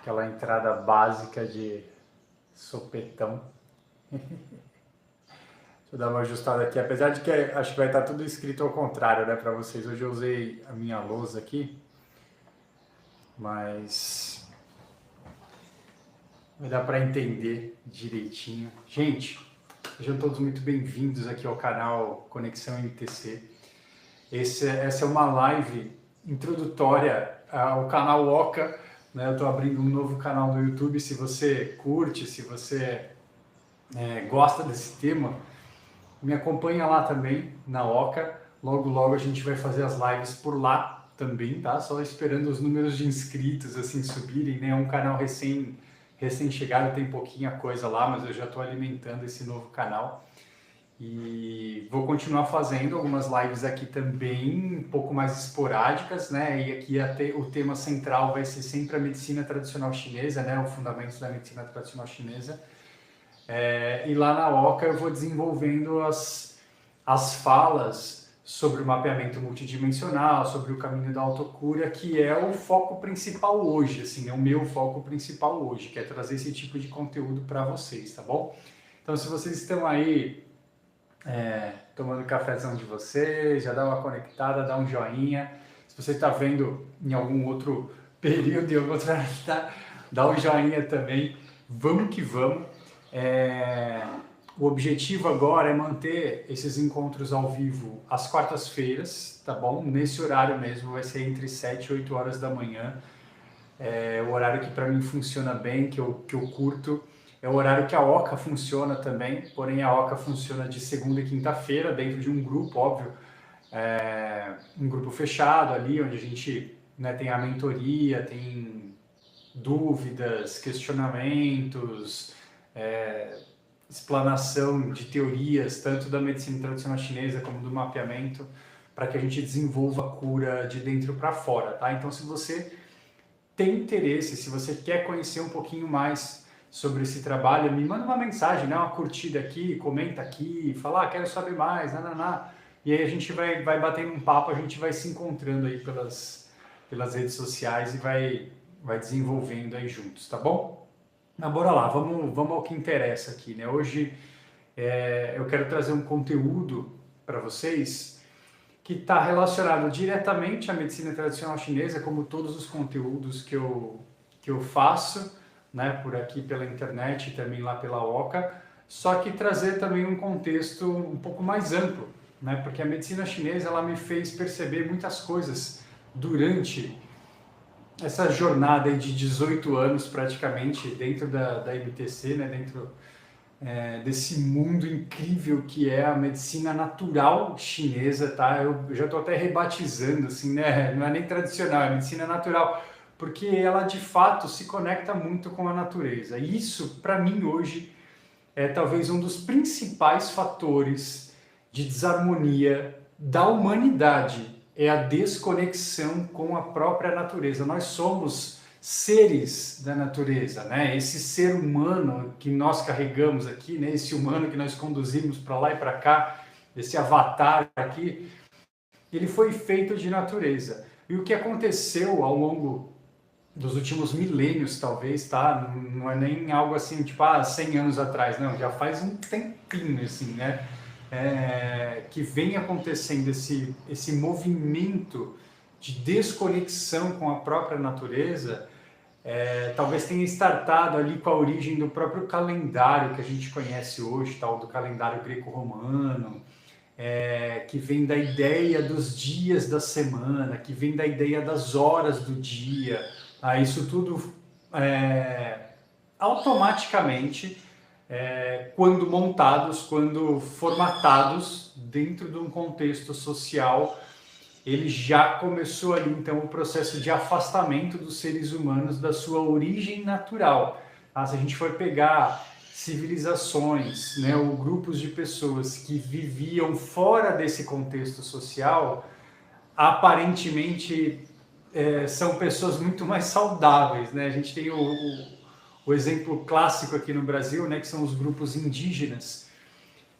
Aquela entrada básica de sopetão. Deixa eu dar uma ajustada aqui, apesar de que acho que vai estar tudo escrito ao contrário, né, para vocês. Hoje eu usei a minha lousa aqui, mas vai dar para entender direitinho. Gente, sejam todos muito bem-vindos aqui ao canal Conexão MTC. Essa é uma live introdutória ao canal Oca, né? Eu estou abrindo um novo canal no YouTube. Se você curte, se você gosta desse tema, me acompanha lá também na Oca. Logo, logo a gente vai fazer as lives por lá também, tá? Só esperando os números de inscritos assim subirem, né? É um canal recém-chegado, tem pouquinha coisa lá, mas eu já estou alimentando esse novo canal. E vou continuar fazendo algumas lives aqui também, um pouco mais esporádicas, né? E aqui o tema central vai ser sempre a medicina tradicional chinesa, né? Os fundamentos da medicina tradicional chinesa. E lá na Oca eu vou desenvolvendo as falas sobre o mapeamento multidimensional, sobre o caminho da autocura, que é o foco principal hoje, assim, é o meu foco principal hoje, que é trazer esse tipo de conteúdo para vocês, tá bom? Então, se vocês estão aí tomando o cafezão de vocês, já dá uma conectada, dá um joinha. Se você está vendo em algum outro período, eu vou dá um joinha também. Vamos que vamos. O objetivo agora é manter esses encontros ao vivo às quartas-feiras, tá bom? Nesse horário mesmo, vai ser entre 7 e 8 horas da manhã. É o horário que para mim funciona bem, que eu curto. É o horário que a Oca funciona também, porém a Oca funciona de segunda e quinta-feira, dentro de um grupo, óbvio, um grupo fechado ali, onde a gente, né, tem a mentoria, tem dúvidas, questionamentos, explanação de teorias, tanto da medicina tradicional chinesa como do mapeamento, para que a gente desenvolva a cura de dentro para fora, tá? Então, se você tem interesse, se você quer conhecer um pouquinho mais sobre esse trabalho, me manda uma mensagem, né? Uma curtida aqui, comenta aqui, fala, quero saber mais, nananá. E aí a gente vai batendo um papo, a gente vai se encontrando aí pelas redes sociais e vai desenvolvendo aí juntos, tá bom? Mas bora lá, vamos ao que interessa aqui, né? Hoje eu quero trazer um conteúdo para vocês que está relacionado diretamente à medicina tradicional chinesa, como todos os conteúdos que eu faço, né, por aqui pela internet e também lá pela Oca, só que trazer também um contexto um pouco mais amplo, né, porque a medicina chinesa ela me fez perceber muitas coisas durante essa jornada aí de 18 anos praticamente dentro da MTC, né, dentro desse mundo incrível que é a medicina natural chinesa, tá? Eu já estou até rebatizando, assim, né? Não é nem tradicional, é medicina natural, porque ela de fato se conecta muito com a natureza. E isso, para mim, hoje, é talvez um dos principais fatores de desarmonia da humanidade, é a desconexão com a própria natureza. Nós somos seres da natureza, né? Esse ser humano que nós carregamos aqui, né? Esse humano que nós conduzimos para lá e para cá, esse avatar aqui, ele foi feito de natureza. E o que aconteceu ao longo dos últimos milênios, talvez, tá? Não é nem algo assim, tipo, 100 anos atrás, não, já faz um tempinho, assim, né? Que vem acontecendo esse movimento de desconexão com a própria natureza, talvez tenha startado ali com a origem do próprio calendário que a gente conhece hoje, tal, do calendário greco-romano, que vem da ideia dos dias da semana, que vem da ideia das horas do dia. Isso tudo automaticamente, quando montados, quando formatados dentro de um contexto social, ele já começou ali, então, o processo de afastamento dos seres humanos da sua origem natural. Se a gente for pegar civilizações, né, ou grupos de pessoas que viviam fora desse contexto social, aparentemente são pessoas muito mais saudáveis, né? A gente tem o exemplo clássico aqui no Brasil, né, que são os grupos indígenas,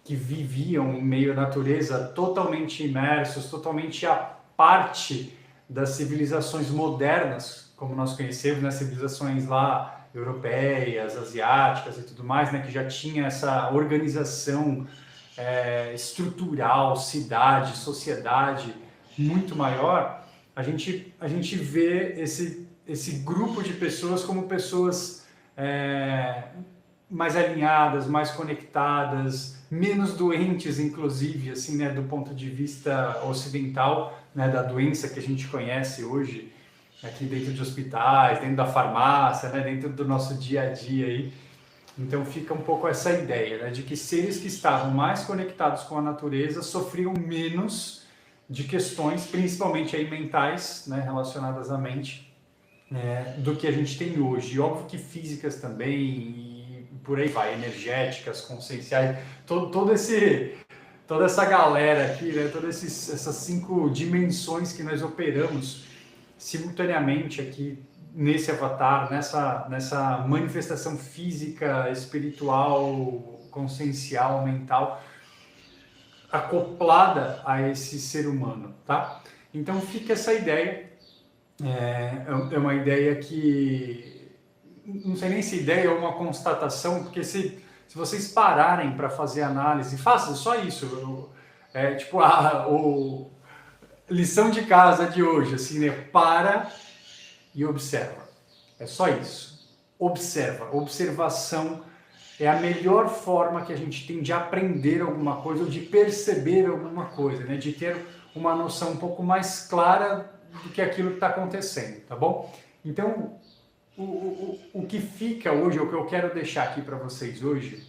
que viviam em meio à natureza, totalmente imersos, totalmente à parte das civilizações modernas, como nós conhecemos, né, civilizações lá europeias, asiáticas e tudo mais, né, que já tinha essa organização estrutural, cidade, sociedade muito maior, a gente vê esse grupo de pessoas como pessoas mais alinhadas, mais conectadas, menos doentes, inclusive, assim, né, do ponto de vista ocidental, né, da doença que a gente conhece hoje, aqui dentro de hospitais, dentro da farmácia, né, dentro do nosso dia a dia aí. Então fica um pouco essa ideia, né, de que seres que estavam mais conectados com a natureza sofriam menos de questões, principalmente aí mentais, né, relacionadas à mente, do que a gente tem hoje. E óbvio que físicas também, e por aí vai, energéticas, conscienciais, toda essa galera aqui, né, todas essas 5 dimensões que nós operamos simultaneamente aqui nesse avatar, nessa manifestação física, espiritual, consciencial, mental, acoplada a esse ser humano, tá? Então fica essa ideia, é uma ideia que, não sei nem se ideia ou uma constatação, porque se vocês pararem para fazer análise, façam só isso, tipo, lição de casa de hoje, assim, né? Para e observa. É só isso. Observa. Observação é a melhor forma que a gente tem de aprender alguma coisa ou de perceber alguma coisa, né? De ter uma noção um pouco mais clara do que aquilo que está acontecendo, tá bom? Então, o que fica hoje, o que eu quero deixar aqui para vocês hoje,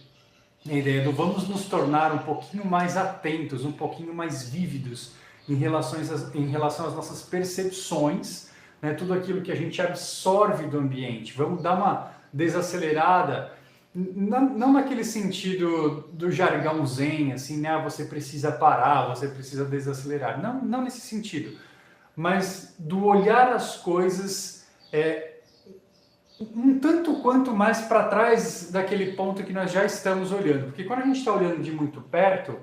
é a ideia do vamos nos tornar um pouquinho mais atentos, um pouquinho mais vívidos em relação às nossas percepções, né, tudo aquilo que a gente absorve do ambiente. Vamos dar uma desacelerada, não naquele sentido do jargão zen, assim, né, você precisa parar, você precisa desacelerar. Não nesse sentido, mas do olhar as coisas um tanto quanto mais para trás daquele ponto que nós já estamos olhando. Porque quando a gente está olhando de muito perto,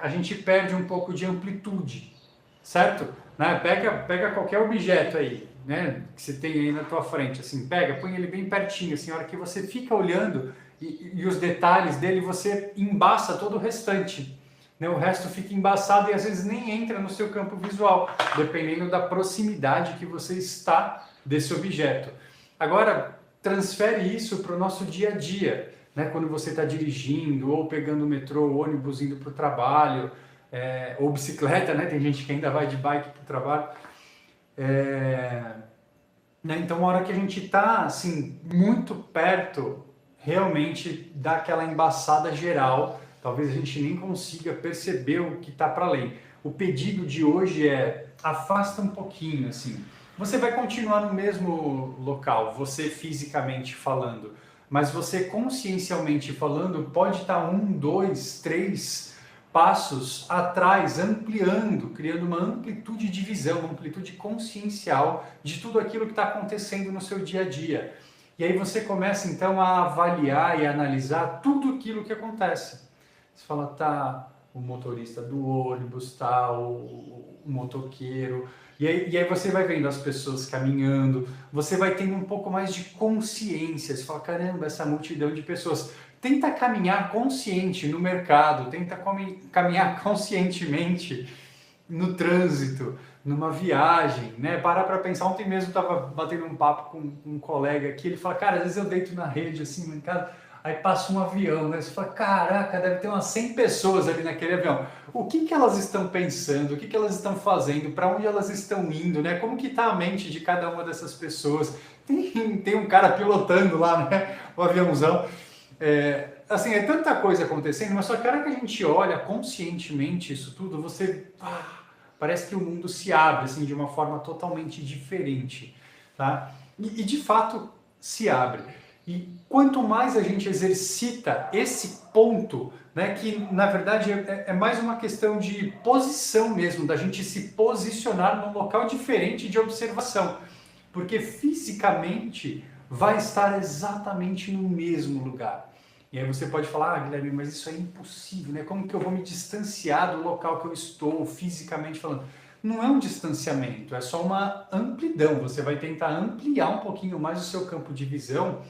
a gente perde um pouco de amplitude, certo? Né? Pega qualquer objeto aí, né, que você tem aí na tua frente, assim, põe ele bem pertinho, assim, a hora que você fica olhando e os detalhes dele, você embaça todo o restante, né? O resto fica embaçado e às vezes nem entra no seu campo visual, dependendo da proximidade que você está desse objeto. Agora, transfere isso para o nosso dia a dia, né? Quando você está dirigindo, ou pegando o metrô, o ônibus, indo para o trabalho, ou bicicleta, né? Tem gente que ainda vai de bike para o trabalho. Né? Então, a hora que a gente está assim, muito perto, realmente dá aquela embaçada geral, talvez a gente nem consiga perceber o que está para além. O pedido de hoje é afasta um pouquinho, assim. Você vai continuar no mesmo local, você fisicamente falando, mas você consciencialmente falando pode estar 1, 2, 3 passos atrás, ampliando, criando uma amplitude de visão, uma amplitude consciencial de tudo aquilo que está acontecendo no seu dia a dia. E aí você começa então a avaliar e analisar tudo aquilo que acontece. Você fala, tá, o motorista do ônibus, tá, o motoqueiro. E aí você vai vendo as pessoas caminhando, você vai tendo um pouco mais de consciência. Você fala, caramba, essa multidão de pessoas. Tenta caminhar consciente no mercado, tenta caminhar conscientemente no trânsito, numa viagem, né? Parar para pensar. Ontem mesmo estava batendo um papo com um colega aqui, ele fala, cara, às vezes eu deito na rede assim, no mercado, aí passa um avião, né? Você fala, caraca, deve ter umas 100 pessoas ali naquele avião. O que elas estão pensando? O que elas estão fazendo? Para onde elas estão indo, né? Como que está a mente de cada uma dessas pessoas? Tem um cara pilotando lá, né? O aviãozão. Assim, é tanta coisa acontecendo, mas só que a hora que a gente olha conscientemente isso tudo, parece que o mundo se abre assim, de uma forma totalmente diferente, tá? E de fato se abre. E quanto mais a gente exercita esse ponto, né, que na verdade é mais uma questão de posição mesmo, da gente se posicionar num local diferente de observação, porque fisicamente vai estar exatamente no mesmo lugar. E aí você pode falar, Guilherme, mas isso é impossível, né? Como que eu vou me distanciar do local que eu estou, fisicamente falando? não é um distanciamento, é só uma amplidão. Você vai tentar ampliar um pouquinho mais o seu campo de visão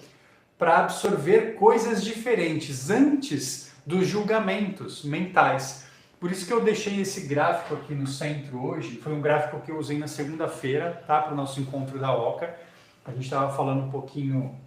para absorver coisas diferentes antes dos julgamentos mentais. Por isso que eu deixei esse gráfico aqui no centro hoje. Foi um gráfico que eu usei na segunda-feira, tá? Para o nosso encontro da Oca. A gente estava falando um pouquinho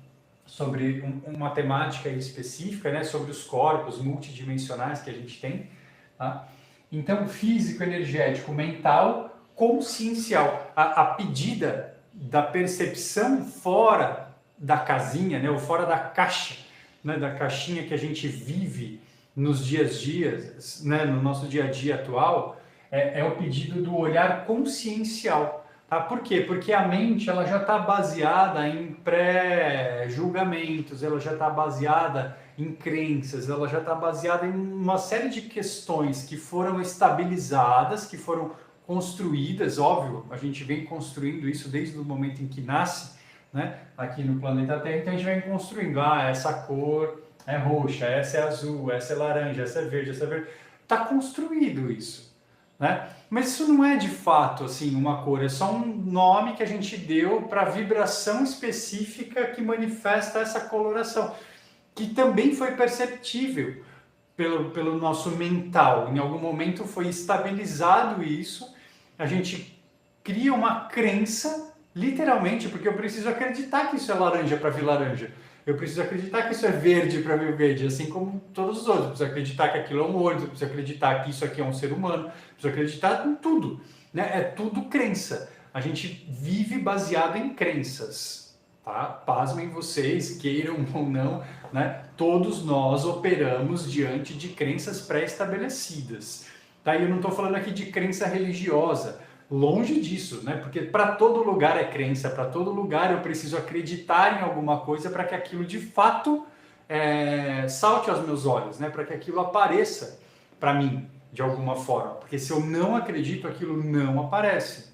sobre uma temática específica, né? Sobre os corpos multidimensionais que a gente tem, tá? Então, físico, energético, mental, consciencial. A pedida da percepção fora da casinha, né? Ou fora da caixa, né? Da caixinha que a gente vive nos dias, né, no nosso dia a dia atual, é o pedido do olhar consciencial. Tá? Por quê? Porque a mente ela já está baseada em pré-julgamentos, ela já está baseada em crenças, ela já está baseada em uma série de questões que foram estabilizadas, que foram construídas, óbvio, a gente vem construindo isso desde o momento em que nasce, né, aqui no planeta Terra, então a gente vem construindo, essa cor é roxa, essa é azul, essa é laranja, essa é verde, essa é verde. Está construído isso, né? Mas isso não é de fato assim uma cor, é só um nome que a gente deu para a vibração específica que manifesta essa coloração, que também foi perceptível pelo nosso mental. Em algum momento foi estabilizado isso, a gente cria uma crença, literalmente, porque eu preciso acreditar que isso é laranja para vir laranja. Eu preciso acreditar que isso é verde para vir verde, assim como todos os outros. Eu preciso acreditar que aquilo é um ônibus, eu preciso acreditar que isso aqui é um ser humano, eu preciso acreditar em tudo, né? É tudo crença. A gente vive baseado em crenças, tá? Pasmem vocês, queiram ou não, né? Todos nós operamos diante de crenças pré-estabelecidas, tá? E eu não estou falando aqui de crença religiosa. Longe disso, né? Porque para todo lugar é crença, para todo lugar eu preciso acreditar em alguma coisa para que aquilo de fato salte aos meus olhos, né? Para que aquilo apareça para mim de alguma forma. Porque se eu não acredito, aquilo não aparece.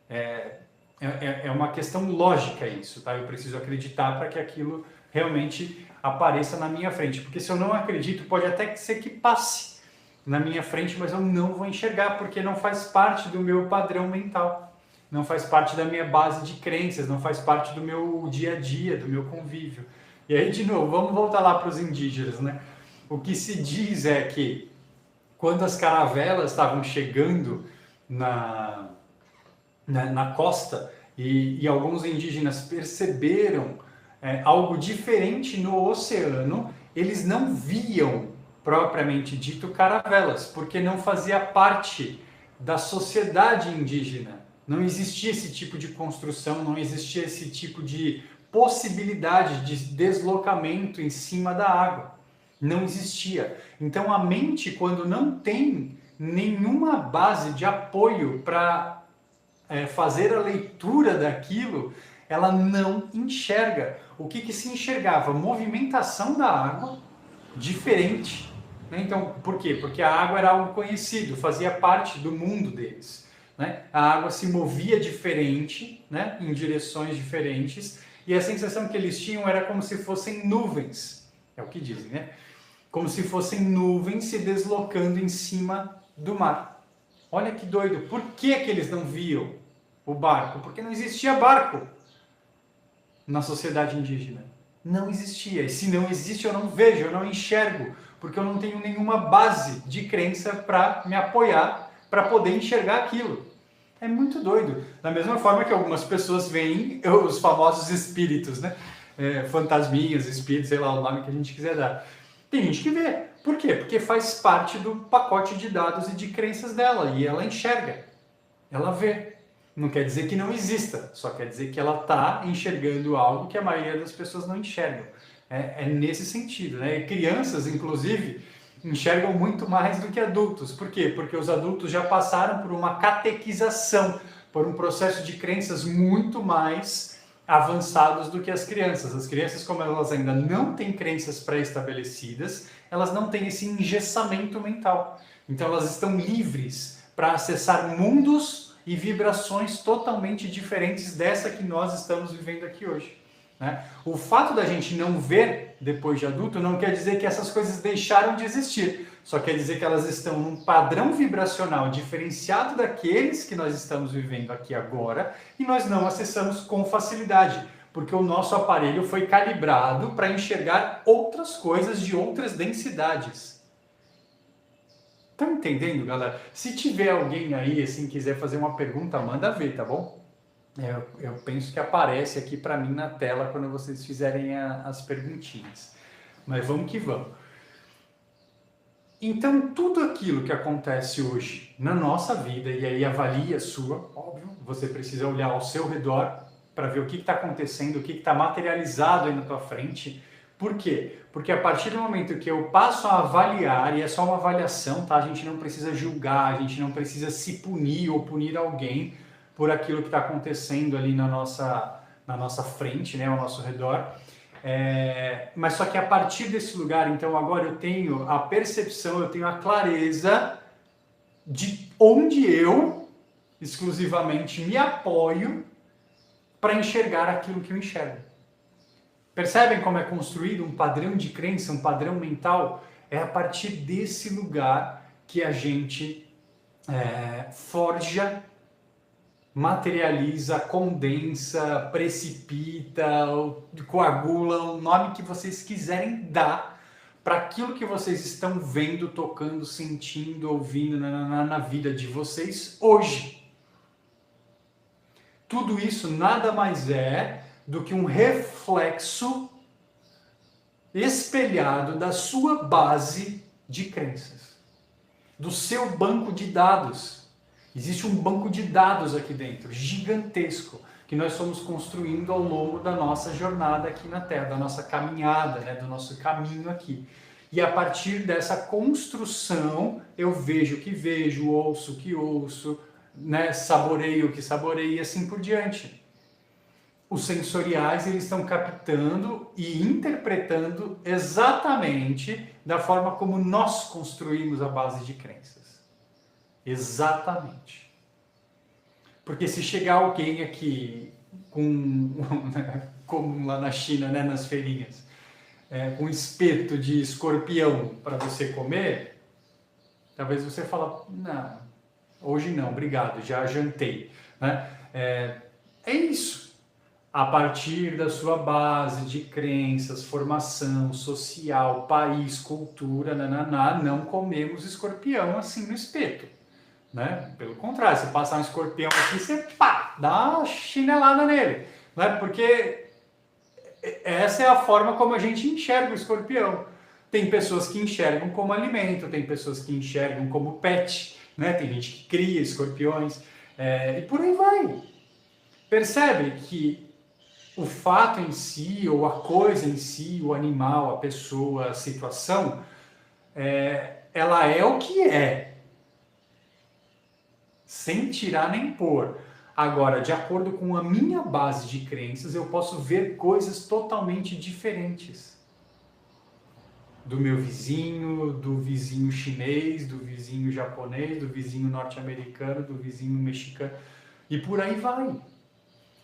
É uma questão lógica isso, tá? Eu preciso acreditar para que aquilo realmente apareça na minha frente. Porque se eu não acredito, pode até ser que passe na minha frente, mas eu não vou enxergar, porque não faz parte do meu padrão mental, não faz parte da minha base de crenças, não faz parte do meu dia a dia, do meu convívio. E aí, de novo, vamos voltar lá para os indígenas, né? O que se diz é que quando as caravelas estavam chegando na costa e alguns indígenas perceberam algo diferente no oceano, eles não viam propriamente dito caravelas, porque não fazia parte da sociedade indígena. Não existia esse tipo de construção, não existia esse tipo de possibilidade de deslocamento em cima da água. Não existia. Então a mente, quando não tem nenhuma base de apoio para fazer a leitura daquilo, ela não enxerga. O que se enxergava? Movimentação da água diferente. Então, por quê? Porque a água era algo conhecido, fazia parte do mundo deles, né? A água se movia diferente, né? Em direções diferentes, e a sensação que eles tinham era como se fossem nuvens, é o que dizem, né? Como se fossem nuvens se deslocando em cima do mar. Olha que doido, por que eles não viam o barco? Porque não existia barco na sociedade indígena. Não existia, e se não existe eu não vejo, eu não enxergo, porque eu não tenho nenhuma base de crença para me apoiar, para poder enxergar aquilo. É muito doido. Da mesma forma que algumas pessoas veem os famosos espíritos, né? Fantasminhas, espíritos, sei lá o nome que a gente quiser dar. Tem gente que vê. Por quê? Porque faz parte do pacote de dados e de crenças dela, e ela enxerga, ela vê. Não quer dizer que não exista, só quer dizer que ela está enxergando algo que a maioria das pessoas não enxergam. É nesse sentido, né? E crianças, inclusive, enxergam muito mais do que adultos. Por quê? Porque os adultos já passaram por uma catequização, por um processo de crenças muito mais avançados do que as crianças. As crianças, como elas ainda não têm crenças pré-estabelecidas, elas não têm esse engessamento mental. Então elas estão livres para acessar mundos e vibrações totalmente diferentes dessa que nós estamos vivendo aqui hoje. né? O fato da gente não ver depois de adulto não quer dizer que essas coisas deixaram de existir, só quer dizer que elas estão num padrão vibracional diferenciado daqueles que nós estamos vivendo aqui agora e nós não acessamos com facilidade, porque o nosso aparelho foi calibrado para enxergar outras coisas de outras densidades. Estão entendendo, galera? Se tiver alguém aí, assim, quiser fazer uma pergunta, manda ver, tá bom? Eu penso que aparece aqui para mim na tela quando vocês fizerem as perguntinhas. Mas vamos que vamos. Então, tudo aquilo que acontece hoje na nossa vida, e aí avalie a sua, óbvio, você precisa olhar ao seu redor para ver o que está acontecendo, o que está materializado aí na tua frente. Por quê? Porque a partir do momento que eu passo a avaliar, e é só uma avaliação, tá? A gente não precisa julgar, a gente não precisa se punir ou punir alguém por aquilo que está acontecendo ali na nossa frente, né, ao nosso redor. Mas só que a partir desse lugar, então agora eu tenho a percepção, eu tenho a clareza de onde eu exclusivamente me apoio para enxergar aquilo que eu enxergo. Percebem como é construído um padrão de crença, um padrão mental? É a partir desse lugar que a gente forja, materializa, condensa, precipita, coagula, o nome que vocês quiserem dar para aquilo que vocês estão vendo, tocando, sentindo, ouvindo na vida de vocês hoje. Tudo isso nada mais é do que um reflexo espelhado da sua base de crenças, do seu banco de dados. Existe um banco de dados aqui dentro, gigantesco, que nós fomos construindo ao longo da nossa jornada aqui na Terra, da nossa caminhada, né, do nosso caminho aqui. E a partir dessa construção, eu vejo o que vejo, ouço o que ouço, né, saboreio o que saboreio e assim por diante. Os sensoriais, eles estão captando e interpretando exatamente da forma como nós construímos a base de crenças. Exatamente. Porque se chegar alguém aqui como lá na China, né, nas feirinhas, com um espeto de escorpião para você comer, talvez você fale, não, hoje não, obrigado, já jantei. Né? É isso. A partir da sua base de crenças, formação social, país, cultura, não comemos escorpião assim no espeto. Né? Pelo contrário, se passar um escorpião aqui, você dá uma chinelada nele. Né? Porque essa é a forma como a gente enxerga o escorpião. Tem pessoas que enxergam como alimento, tem pessoas que enxergam como pet, né? Tem gente que cria escorpiões, e por aí vai. Percebe que o fato em si, ou a coisa em si, o animal, a pessoa, a situação, ela é o que é. Sem tirar nem pôr. Agora, de acordo com a minha base de crenças, eu posso ver coisas totalmente diferentes. Do meu vizinho, do vizinho chinês, do vizinho japonês, do vizinho norte-americano, do vizinho mexicano, e por aí vai.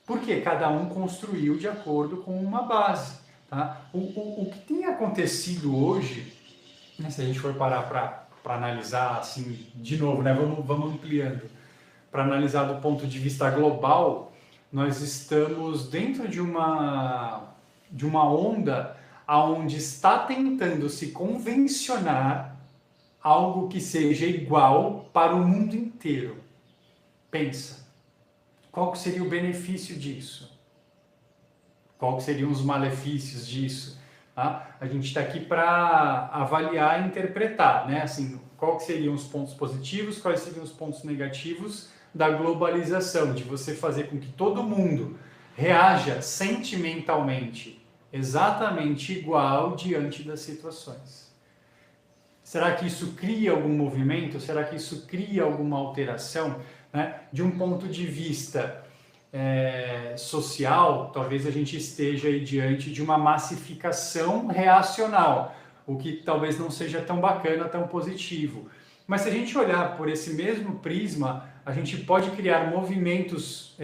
Porque cada um construiu de acordo com uma base. Tá? O que tem acontecido hoje, né, se a gente for parar para analisar assim, de novo, né, vamos ampliando. Para analisar do ponto de vista global, nós estamos dentro de uma onda onde está tentando se convencionar algo que seja igual para o mundo inteiro. Pensa, qual seria o benefício disso? Qual seriam os malefícios disso? Tá? A gente está aqui para avaliar e interpretar, né? Assim, quais seriam os pontos positivos, quais seriam os pontos negativos da globalização, de você fazer com que todo mundo reaja sentimentalmente exatamente igual diante das situações. Será que isso cria algum movimento? Será que isso cria alguma alteração? Né? De um ponto de vista social, talvez a gente esteja aí diante de uma massificação reacional, o que talvez não seja tão bacana, tão positivo. Mas se a gente olhar por esse mesmo prisma, a gente pode criar movimentos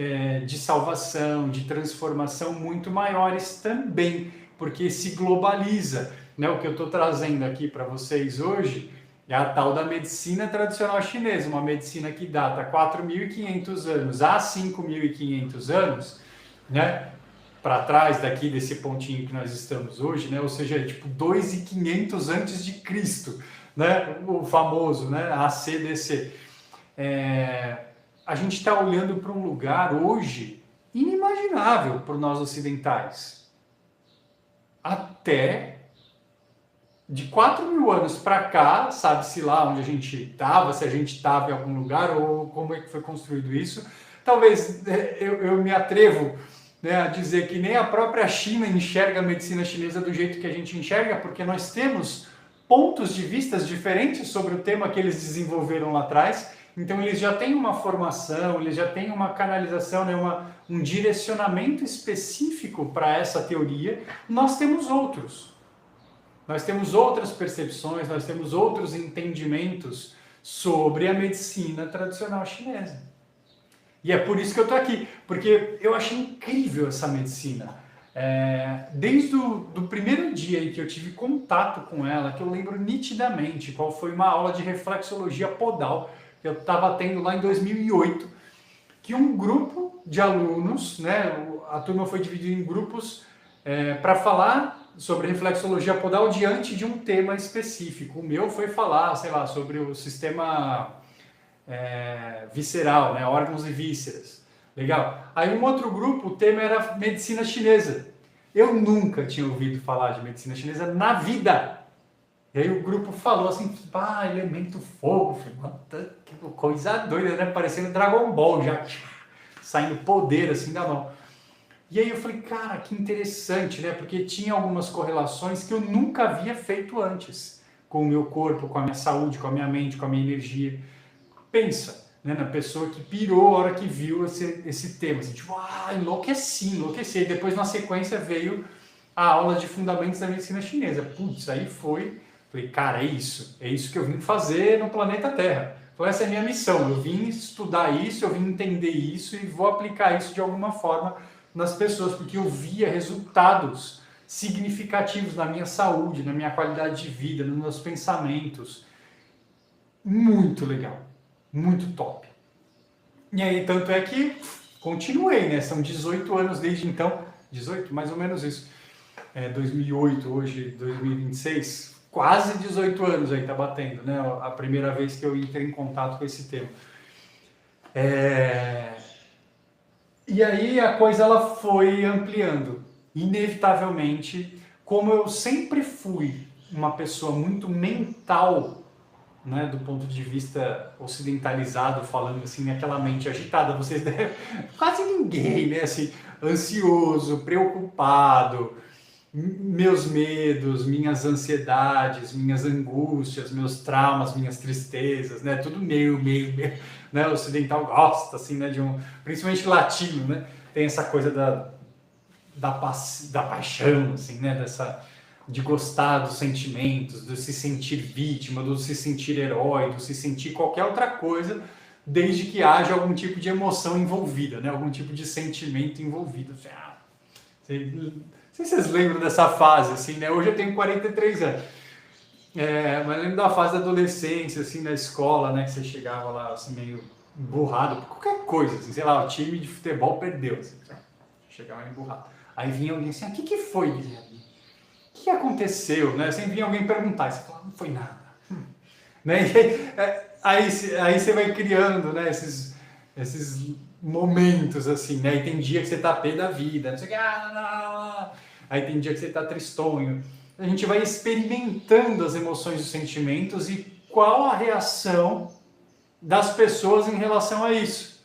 de salvação, de transformação muito maiores também, porque se globaliza. Né? O que eu estou trazendo aqui para vocês hoje é a tal da medicina tradicional chinesa, uma medicina que data 4.500 anos a 5.500 anos, né? Para trás daqui desse pontinho que nós estamos hoje, né? Ou seja, tipo 2.500 antes de Cristo, né? O famoso, né? ACDC. A gente está olhando para um lugar hoje inimaginável para nós ocidentais. Até de 4.000 anos para cá, sabe-se lá onde a gente estava, se a gente estava em algum lugar ou como é que foi construído isso. Talvez eu me atrevo, né, a dizer que nem a própria China enxerga a medicina chinesa do jeito que a gente enxerga, porque nós temos pontos de vista diferentes sobre o tema que eles desenvolveram lá atrás. Então eles já têm uma formação, eles já têm uma canalização, né, um direcionamento específico para essa teoria. Nós temos outros. Nós temos outras percepções, nós temos outros entendimentos sobre a medicina tradicional chinesa. E é por isso que eu estou aqui, porque eu achei incrível essa medicina. Desde o primeiro dia em que eu tive contato com ela, que eu lembro nitidamente qual foi uma aula de reflexologia podal que eu estava tendo lá em 2008, que um grupo de alunos, né, a turma foi dividida em grupos para falar sobre reflexologia podal diante de um tema específico. O meu foi falar, sei lá, sobre o sistema visceral, né, órgãos e vísceras. Legal. Aí um outro grupo, o tema era medicina chinesa. Eu nunca tinha ouvido falar de medicina chinesa na vida. E aí o grupo falou assim, elemento fogo. Falei, que coisa doida, né? Parecendo Dragon Ball já, saindo poder assim da mão. E aí eu falei, cara, que interessante, né? Porque tinha algumas correlações que eu nunca havia feito antes com o meu corpo, com a minha saúde, com a minha mente, com a minha energia. Pensa, né, na pessoa que pirou a hora que viu esse tema. Assim, tipo, enlouqueci. E depois, na sequência, veio a aula de fundamentos da medicina chinesa. Putz, aí foi. Falei, cara, é isso que eu vim fazer no planeta Terra. Então essa é a minha missão, eu vim estudar isso, eu vim entender isso e vou aplicar isso de alguma forma nas pessoas, porque eu via resultados significativos na minha saúde, na minha qualidade de vida, nos meus pensamentos. Muito legal, muito top. E aí, tanto é que continuei, né? São 18 anos desde então, 18, mais ou menos isso. 2008, hoje 2026, quase 18 anos aí tá batendo, né? A primeira vez que eu entrei em contato com esse tema. E aí a coisa ela foi ampliando. Inevitavelmente, como eu sempre fui uma pessoa muito mental, né, do ponto de vista ocidentalizado, falando assim, naquela mente agitada, vocês devem... Quase ninguém, né? Assim, ansioso, preocupado, meus medos, minhas ansiedades, minhas angústias, meus traumas, minhas tristezas, né? Tudo meio, né? O ocidental gosta, assim, né? Principalmente latino, né? Tem essa coisa da paixão, assim, né? De gostar dos sentimentos, de se sentir vítima, do se sentir herói, do se sentir qualquer outra coisa, desde que haja algum tipo de emoção envolvida, né? Algum tipo de sentimento envolvido. Não sei se vocês lembram dessa fase, assim, né? Hoje eu tenho 43 anos. Mas lembro da fase da adolescência, assim, na escola, né? Que você chegava lá, assim, meio emburrado por qualquer coisa, assim, sei lá, o time de futebol perdeu, assim, chegava emburrado. Aí vinha alguém assim, o que foi, Guilherme? O que aconteceu, né? Sempre vinha alguém perguntar, e você falava, não foi nada. Né? Aí você vai criando, né, esses momentos, assim, né? E tem dia que você tá pé da vida, não sei o que, aí tem dia que você tá tristonho. A gente vai experimentando as emoções e os sentimentos e qual a reação das pessoas em relação a isso,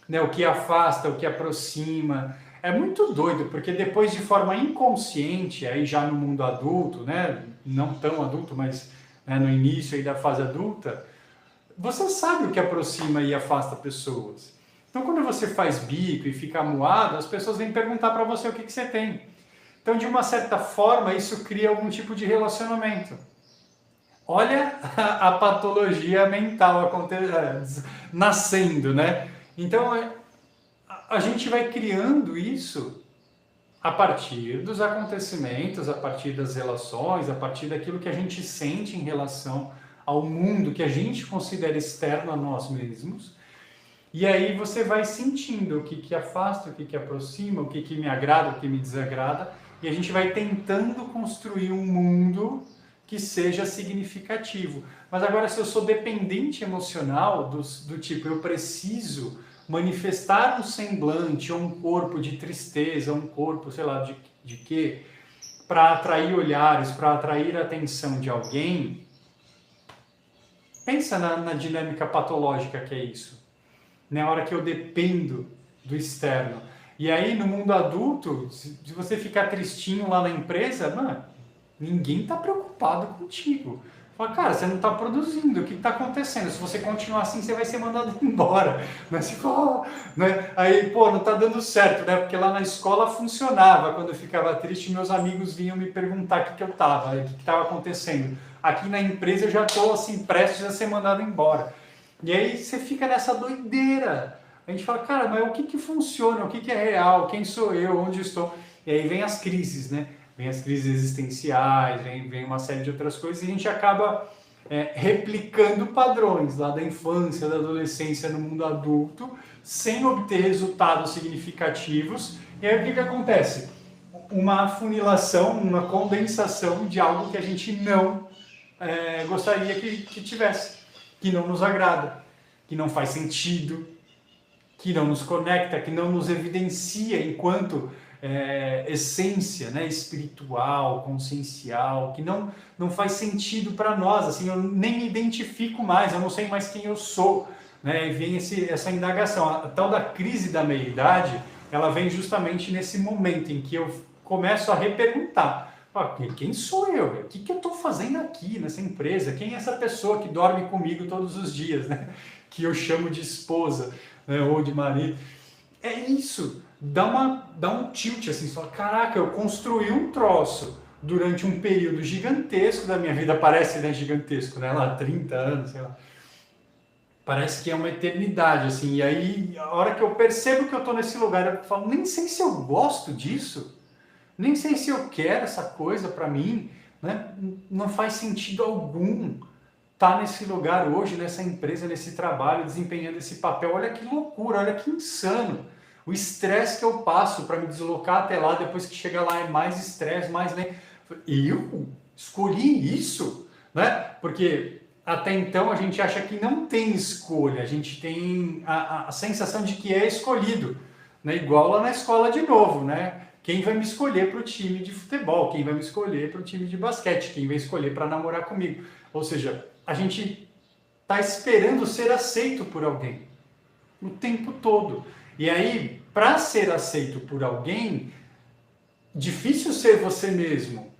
né? O que afasta, o que aproxima. É muito doido, porque depois de forma inconsciente, aí já no mundo adulto, né? Não tão adulto, mas né, no início aí da fase adulta, você sabe o que aproxima e afasta pessoas. Então, quando você faz bico e fica amuado, as pessoas vêm perguntar para você o que você tem. Então, de uma certa forma, isso cria algum tipo de relacionamento. olha a patologia mental nascendo, né? Então, a gente vai criando isso a partir dos acontecimentos, a partir das relações, a partir daquilo que a gente sente em relação ao mundo que a gente considera externo a nós mesmos. E aí você vai sentindo o que afasta, o que aproxima, o que me agrada, o que me desagrada, e a gente vai tentando construir um mundo que seja significativo. Mas agora, se eu sou dependente emocional, do tipo, eu preciso manifestar um semblante ou um corpo de tristeza, um corpo, sei lá, de quê, para atrair olhares, para atrair a atenção de alguém, pensa na dinâmica patológica que é isso. Na hora que eu dependo do externo. E aí, no mundo adulto, se você ficar tristinho lá na empresa, mano, ninguém está preocupado contigo. Fala, cara, você não está produzindo, o que está acontecendo? Se você continuar assim, você vai ser mandado embora. Mas você fala, né? Aí, pô, não está dando certo, né? Porque lá na escola funcionava. Quando eu ficava triste, meus amigos vinham me perguntar o que eu estava, o que estava acontecendo. Aqui na empresa eu já estou assim, prestes a ser mandado embora. E aí você fica nessa doideira. A gente fala, cara, mas o que funciona? O que é real? Quem sou eu? Onde estou? E aí vem as crises, né? Vem as crises existenciais, vem uma série de outras coisas e a gente acaba replicando padrões lá da infância, da adolescência no mundo adulto, sem obter resultados significativos. E aí o que acontece? Uma afunilação, uma condensação de algo que a gente não gostaria que tivesse, que não nos agrada, que não faz sentido, que não nos conecta, que não nos evidencia enquanto essência, né, espiritual, consciencial, que não faz sentido para nós, assim, eu nem me identifico mais, eu não sei mais quem eu sou, né, e vem essa indagação, a tal da crise da meia-idade, ela vem justamente nesse momento em que eu começo a reperguntar, quem sou eu? O que eu estou fazendo aqui nessa empresa? Quem é essa pessoa que dorme comigo todos os dias, né? Que eu chamo de esposa, né? Ou de marido? É isso. Dá um tilt assim, só caraca, eu construí um troço durante um período gigantesco da minha vida, parece, né, gigantesco, né? Lá 30 anos, sei lá. Parece que é uma eternidade, assim. E aí, a hora que eu percebo que eu estou nesse lugar, eu falo, nem sei se eu gosto disso. Nem sei se eu quero essa coisa para mim, né? Não faz sentido algum estar nesse lugar hoje, nessa empresa, nesse trabalho, desempenhando esse papel. Olha que loucura, olha que insano. O estresse que eu passo para me deslocar até lá, depois que chega lá é mais estresse, mais... Né? Eu escolhi isso, né? Porque até então a gente acha que não tem escolha, a gente tem a sensação de que é escolhido, né? Igual lá na escola de novo, né? Quem vai me escolher para o time de futebol? Quem vai me escolher para o time de basquete? Quem vai escolher para namorar comigo? Ou seja, a gente está esperando ser aceito por alguém o tempo todo. E aí, para ser aceito por alguém, difícil ser você mesmo.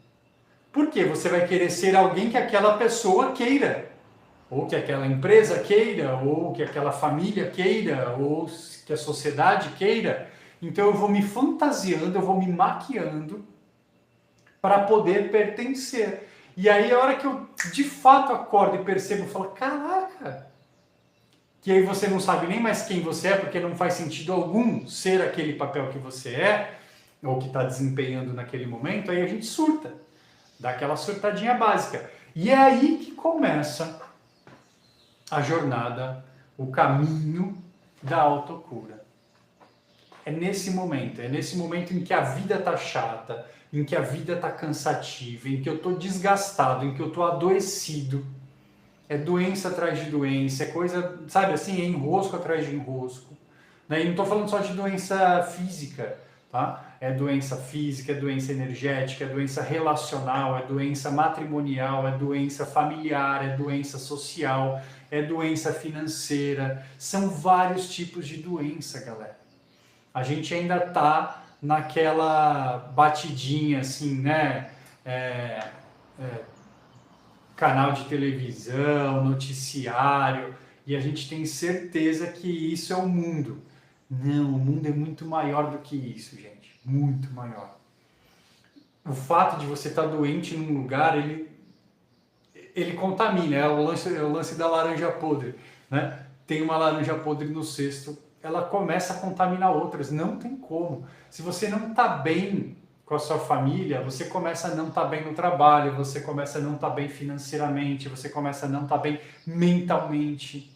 Por quê? Você vai querer ser alguém que aquela pessoa queira, ou que aquela empresa queira, ou que aquela família queira, ou que a sociedade queira. Então eu vou me fantasiando, eu vou me maquiando para poder pertencer. E aí a hora que eu de fato acordo e percebo, eu falo, caraca, que aí você não sabe nem mais quem você é, porque não faz sentido algum ser aquele papel que você é, ou que está desempenhando naquele momento, aí a gente surta, dá aquela surtadinha básica. E é aí que começa a jornada, o caminho da autocura. É nesse momento em que a vida tá chata, em que a vida tá cansativa, em que eu tô desgastado, em que eu tô adoecido. É doença atrás de doença, é coisa, sabe assim, é enrosco atrás de enrosco. Né? E não tô falando só de doença física, tá? É doença física, é doença energética, é doença relacional, é doença matrimonial, é doença familiar, é doença social, é doença financeira. São vários tipos de doença, galera. A gente ainda tá naquela batidinha assim, né? Canal de televisão, noticiário, e a gente tem certeza que isso é o mundo. Não, o mundo é muito maior do que isso, gente. Muito maior. O fato de você estar doente num lugar, ele contamina, é o lance da laranja podre, né? Tem uma laranja podre no cesto, ela começa a contaminar outras, não tem como. Se você não está bem com a sua família, você começa a não estar bem no trabalho, você começa a não estar bem financeiramente, você começa a não estar bem mentalmente,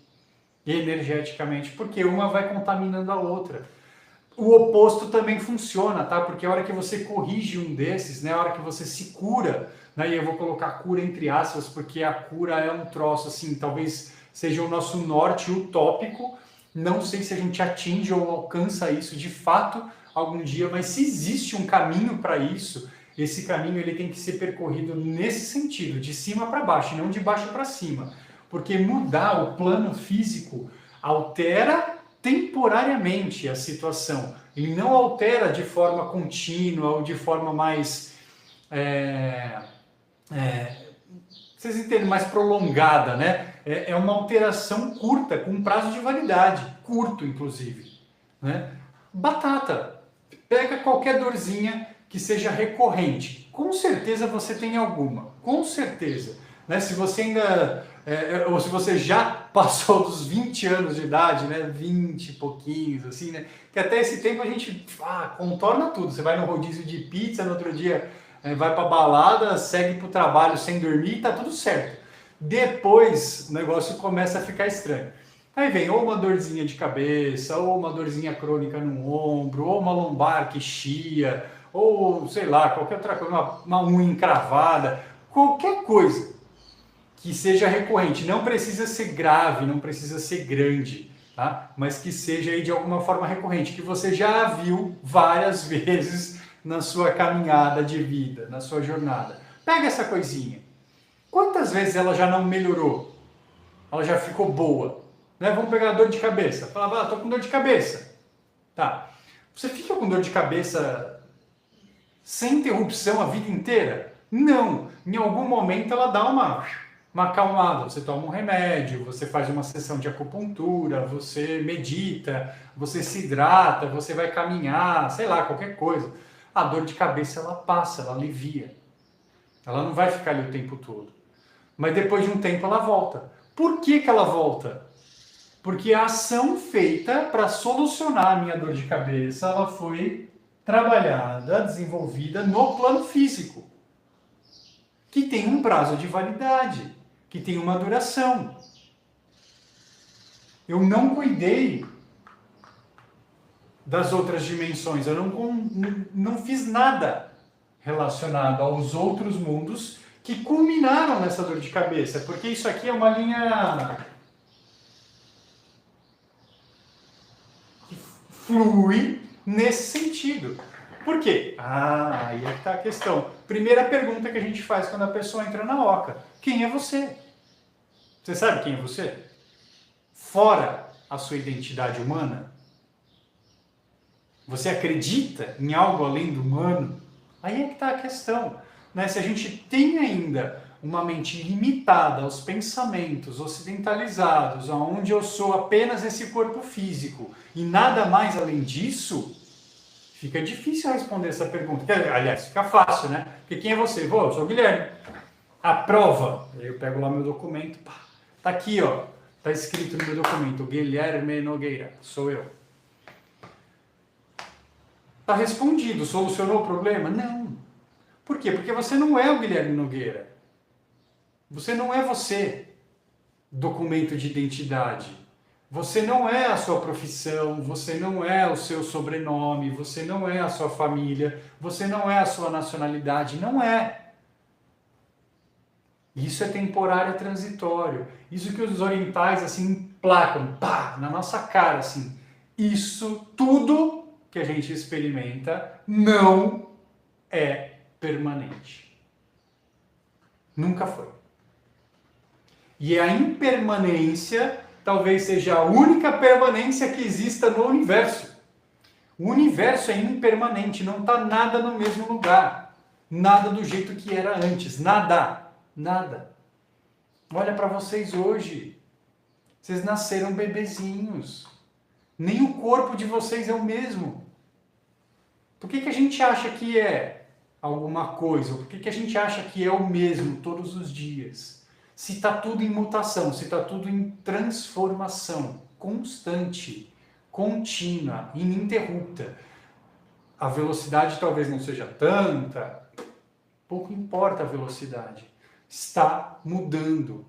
energeticamente, porque uma vai contaminando a outra. O oposto também funciona, tá? Porque a hora que você corrige um desses, né? A hora que você se cura, né? E eu vou colocar cura entre aspas, porque a cura é um troço assim, talvez seja o nosso norte utópico. Não sei se a gente atinge ou alcança isso de fato algum dia, mas se existe um caminho para isso, esse caminho ele tem que ser percorrido nesse sentido, de cima para baixo, e não de baixo para cima. Porque mudar o plano físico altera temporariamente a situação. Ele não altera de forma contínua ou de forma mais... vocês entendem? Mais prolongada, né? É uma alteração curta, com prazo de validade. Curto, inclusive. Né? Batata. Pega qualquer dorzinha que seja recorrente. Com certeza você tem alguma. Com certeza. Né? Se você ainda... ou se você já passou dos 20 anos de idade, né? 20 e pouquinhos, assim, né? Que até esse tempo a gente contorna tudo. Você vai no rodízio de pizza, no outro dia vai pra balada, segue pro trabalho sem dormir e tá tudo certo. Depois o negócio começa a ficar estranho. Aí vem ou uma dorzinha de cabeça, ou uma dorzinha crônica no ombro, ou uma lombar que chia, ou sei lá, qualquer outra coisa, uma unha encravada, qualquer coisa que seja recorrente. Não precisa ser grave, não precisa ser grande, tá? Mas que seja aí de alguma forma recorrente, que você já viu várias vezes na sua caminhada de vida, na sua jornada. Pega essa coisinha. Quantas vezes ela já não melhorou? Ela já ficou boa? Né? Vamos pegar a dor de cabeça. Fala, tô com dor de cabeça. Tá. Você fica com dor de cabeça sem interrupção a vida inteira? Não. Em algum momento ela dá uma acalmada. Você toma um remédio, você faz uma sessão de acupuntura, você medita, você se hidrata, você vai caminhar, sei lá, qualquer coisa. A dor de cabeça ela passa, ela alivia. Ela não vai ficar ali o tempo todo. Mas depois de um tempo ela volta. Por que ela volta? Porque a ação feita para solucionar a minha dor de cabeça, ela foi trabalhada, desenvolvida no plano físico, que tem um prazo de validade, que tem uma duração. Eu não cuidei das outras dimensões, eu não fiz nada relacionado aos outros mundos que culminaram nessa dor de cabeça, porque isso aqui é uma linha que flui nesse sentido. Por quê? Aí é que está a questão. Primeira pergunta que a gente faz quando a pessoa entra na Oca: quem é você? Você sabe quem é você? Fora a sua identidade humana? Você acredita em algo além do humano? Aí é que está a questão. Né? Se a gente tem ainda uma mente limitada aos pensamentos ocidentalizados, onde eu sou apenas esse corpo físico e nada mais além disso, fica difícil responder essa pergunta. Aliás, fica fácil, né? Porque quem é você? Eu sou o Guilherme. A prova. Eu pego lá meu documento. Tá aqui, ó. Tá escrito no meu documento: Guilherme Nogueira. Sou eu. Tá respondido. Solucionou o problema? Não. Por quê? Porque você não é o Guilherme Nogueira. Você não é você. Documento de identidade. Você não é a sua profissão, você não é o seu sobrenome, você não é a sua família, você não é a sua nacionalidade, não é. Isso é temporário, é transitório. Isso que os orientais assim placam, na nossa cara assim. Isso tudo que a gente experimenta não é permanente. Nunca foi. E a impermanência talvez seja a única permanência que exista no universo. O universo é impermanente, não está nada no mesmo lugar. Nada do jeito que era antes. Nada. Olha para vocês hoje. Vocês nasceram bebezinhos. Nem o corpo de vocês é o mesmo. Por que a gente acha que é alguma coisa? Por que a gente acha que é o mesmo todos os dias? se está tudo em mutação, se está tudo em transformação constante, contínua, ininterrupta. A velocidade talvez não seja tanta, pouco importa a velocidade. Está mudando,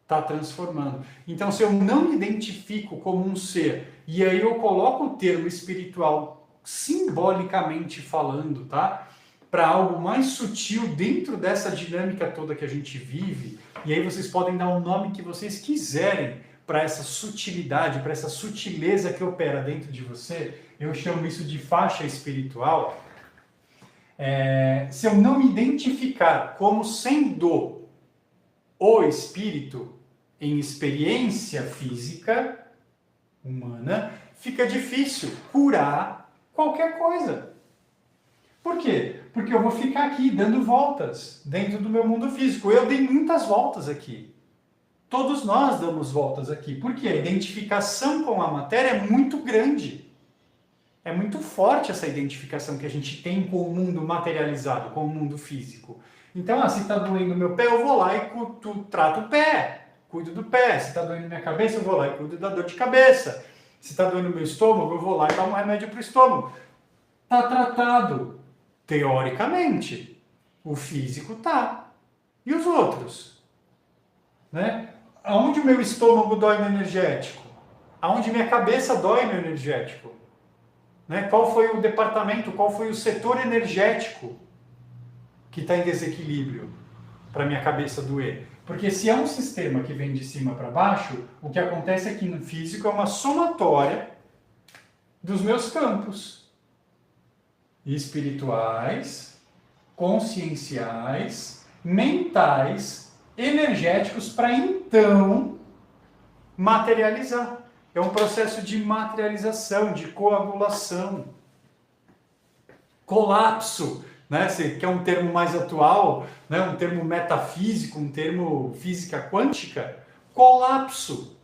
está transformando. Então, se eu não me identifico como um ser, e aí eu coloco o termo espiritual simbolicamente falando, tá? Para algo mais sutil dentro dessa dinâmica toda que a gente vive, e aí vocês podem dar o nome que vocês quiserem para essa sutilidade, para essa sutileza que opera dentro de você. Eu chamo isso de faixa espiritual. Se eu não me identificar como sendo o espírito em experiência física humana, fica difícil curar qualquer coisa. Por quê? Porque eu vou ficar aqui dando voltas dentro do meu mundo físico. Eu dei muitas voltas aqui. Todos nós damos voltas aqui. Porque a identificação com a matéria é muito grande. É muito forte essa identificação que a gente tem com o mundo materializado, com o mundo físico. Então, se está doendo meu pé, eu vou lá e trato o pé. Cuido do pé. Se está doendo minha cabeça, eu vou lá e cuido da dor de cabeça. Se está doendo meu estômago, eu vou lá e tomo um remédio para o estômago. Está tratado. Teoricamente, o físico tá. E os outros? Né? Aonde o meu estômago dói no energético? Aonde minha cabeça dói no energético? Né? Qual foi o departamento, qual foi o setor energético que está em desequilíbrio para minha cabeça doer? Porque se é um sistema que vem de cima para baixo, o que acontece é que no físico é uma somatória dos meus campos espirituais, conscienciais, mentais, energéticos, para então materializar. É um processo de materialização, de coagulação. Colapso, né? Que é um termo mais atual, né? Um termo metafísico, um termo física quântica. Colapso.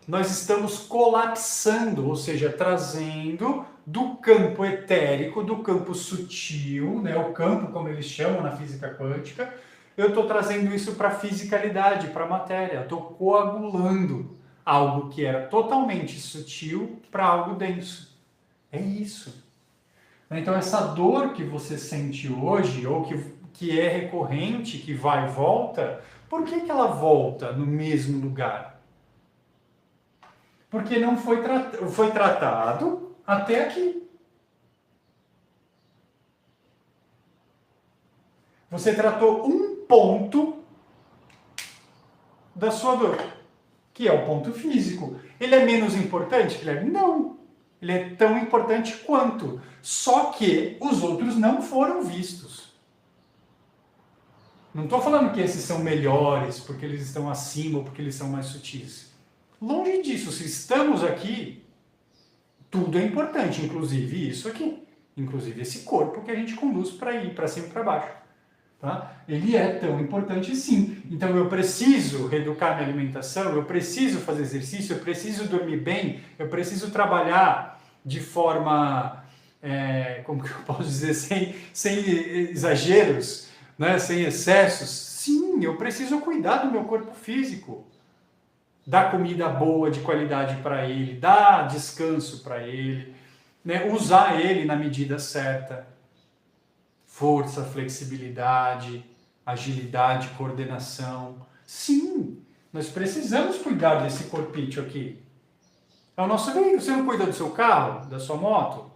Nós estamos colapsando, ou seja, trazendo do campo etérico, do campo sutil, né, o campo como eles chamam na física quântica, eu estou trazendo isso para a fisicalidade, para a matéria, estou coagulando algo que era totalmente sutil para algo denso. É isso. Então essa dor que você sente hoje, ou que é recorrente, que vai e volta, por que ela volta no mesmo lugar? Porque não foi tratado até aqui. Você tratou um ponto da sua dor, que é o ponto físico. Ele é menos importante, Guilherme? Não. Ele é tão importante quanto. Só que os outros não foram vistos. Não estou falando que esses são melhores, porque eles estão acima ou porque eles são mais sutis. Longe disso, se estamos aqui, tudo é importante, inclusive isso aqui. Inclusive esse corpo que a gente conduz para ir para cima e para baixo. Tá? Ele é tão importante sim. Então eu preciso reeducar minha alimentação, eu preciso fazer exercício, eu preciso dormir bem, eu preciso trabalhar de forma, como que eu posso dizer, sem exageros, né? Sem excessos. Sim, eu preciso cuidar do meu corpo físico. Dar comida boa, de qualidade para ele, dar descanso para ele, né? Usar ele na medida certa. Força, flexibilidade, agilidade, coordenação. Sim, nós precisamos cuidar desse corpício aqui. É o nosso veículo. Você não cuida do seu carro, da sua moto?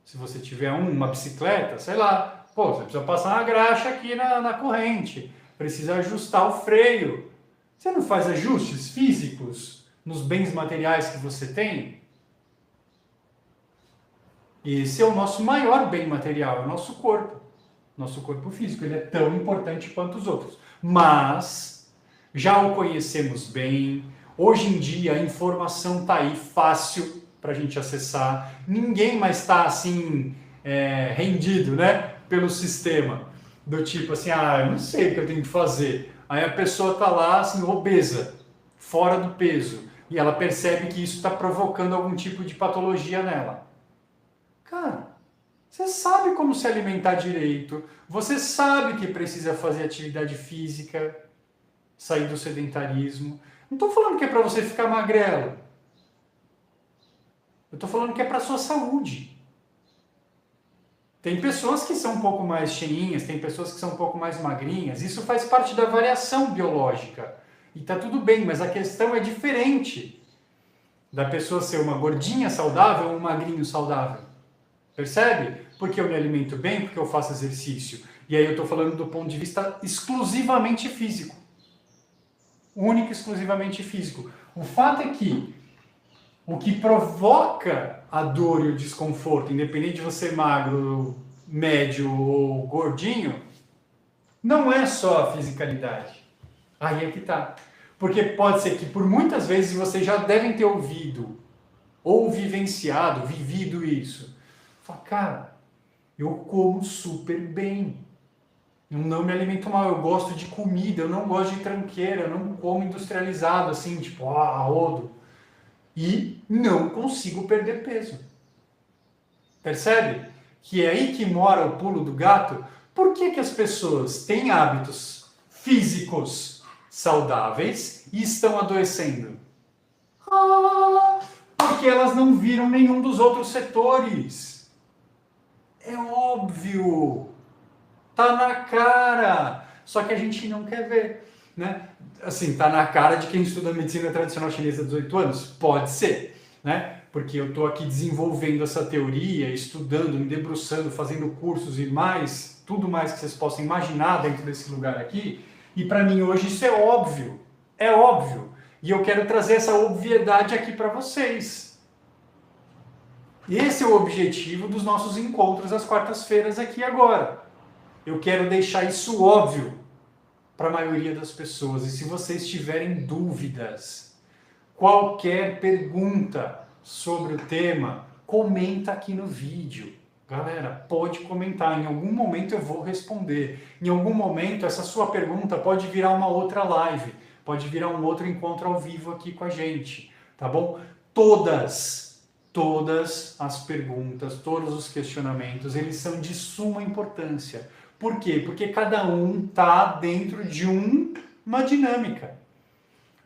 Se você tiver uma bicicleta, sei lá, você precisa passar uma graxa aqui na corrente, precisa ajustar o freio. Você não faz ajustes físicos nos bens materiais que você tem? Esse é o nosso maior bem material, é o nosso corpo. Nosso corpo físico, ele é tão importante quanto os outros. Mas já o conhecemos bem. Hoje em dia a informação está aí fácil para a gente acessar. Ninguém mais está assim rendido, né, pelo sistema. Do tipo assim, eu não sei o que eu tenho que fazer. Aí a pessoa está lá assim, obesa, fora do peso. E ela percebe que isso está provocando algum tipo de patologia nela. Cara, você sabe como se alimentar direito, você sabe que precisa fazer atividade física, sair do sedentarismo. Não estou falando que é para você ficar magrelo. Eu estou falando que é para a sua saúde. Tem pessoas que são um pouco mais cheinhas, tem pessoas que são um pouco mais magrinhas. Isso faz parte da variação biológica. E tá tudo bem, mas a questão é diferente da pessoa ser uma gordinha saudável ou um magrinho saudável. Percebe? Porque eu me alimento bem, porque eu faço exercício. E aí eu estou falando do ponto de vista exclusivamente físico. Único e exclusivamente físico. O fato é que o que provoca a dor e o desconforto, independente de você magro, médio ou gordinho, não é só a fisicalidade. Aí é que tá. Porque pode ser que por muitas vezes vocês já devem ter ouvido ou vivenciado, vivido isso. Fala, cara, eu como super bem. Eu não me alimento mal, eu gosto de comida, eu não gosto de tranqueira, eu não como industrializado assim, tipo, rodo. E não consigo perder peso. Percebe? Que é aí que mora o pulo do gato. Por que que as pessoas têm hábitos físicos saudáveis e estão adoecendo? Porque elas não viram nenhum dos outros setores. É óbvio. Tá na cara. Só que a gente não quer ver, né? Assim, tá na cara de quem estuda medicina tradicional chinesa há 18 anos? Pode ser, né? Porque eu tô aqui desenvolvendo essa teoria, estudando, me debruçando, fazendo cursos e mais, tudo mais que vocês possam imaginar dentro desse lugar aqui. E para mim hoje isso é óbvio. É óbvio. E eu quero trazer essa obviedade aqui para vocês. Esse é o objetivo dos nossos encontros às quartas-feiras aqui agora. Eu quero deixar isso óbvio para a maioria das pessoas. E se vocês tiverem dúvidas, qualquer pergunta sobre o tema, comenta aqui no vídeo. Galera, pode comentar. Em algum momento eu vou responder. Em algum momento essa sua pergunta pode virar uma outra live. Pode virar um outro encontro ao vivo aqui com a gente. Tá bom? Todas as perguntas, todos os questionamentos, eles são de suma importância. Por quê? Porque cada um está dentro de uma dinâmica.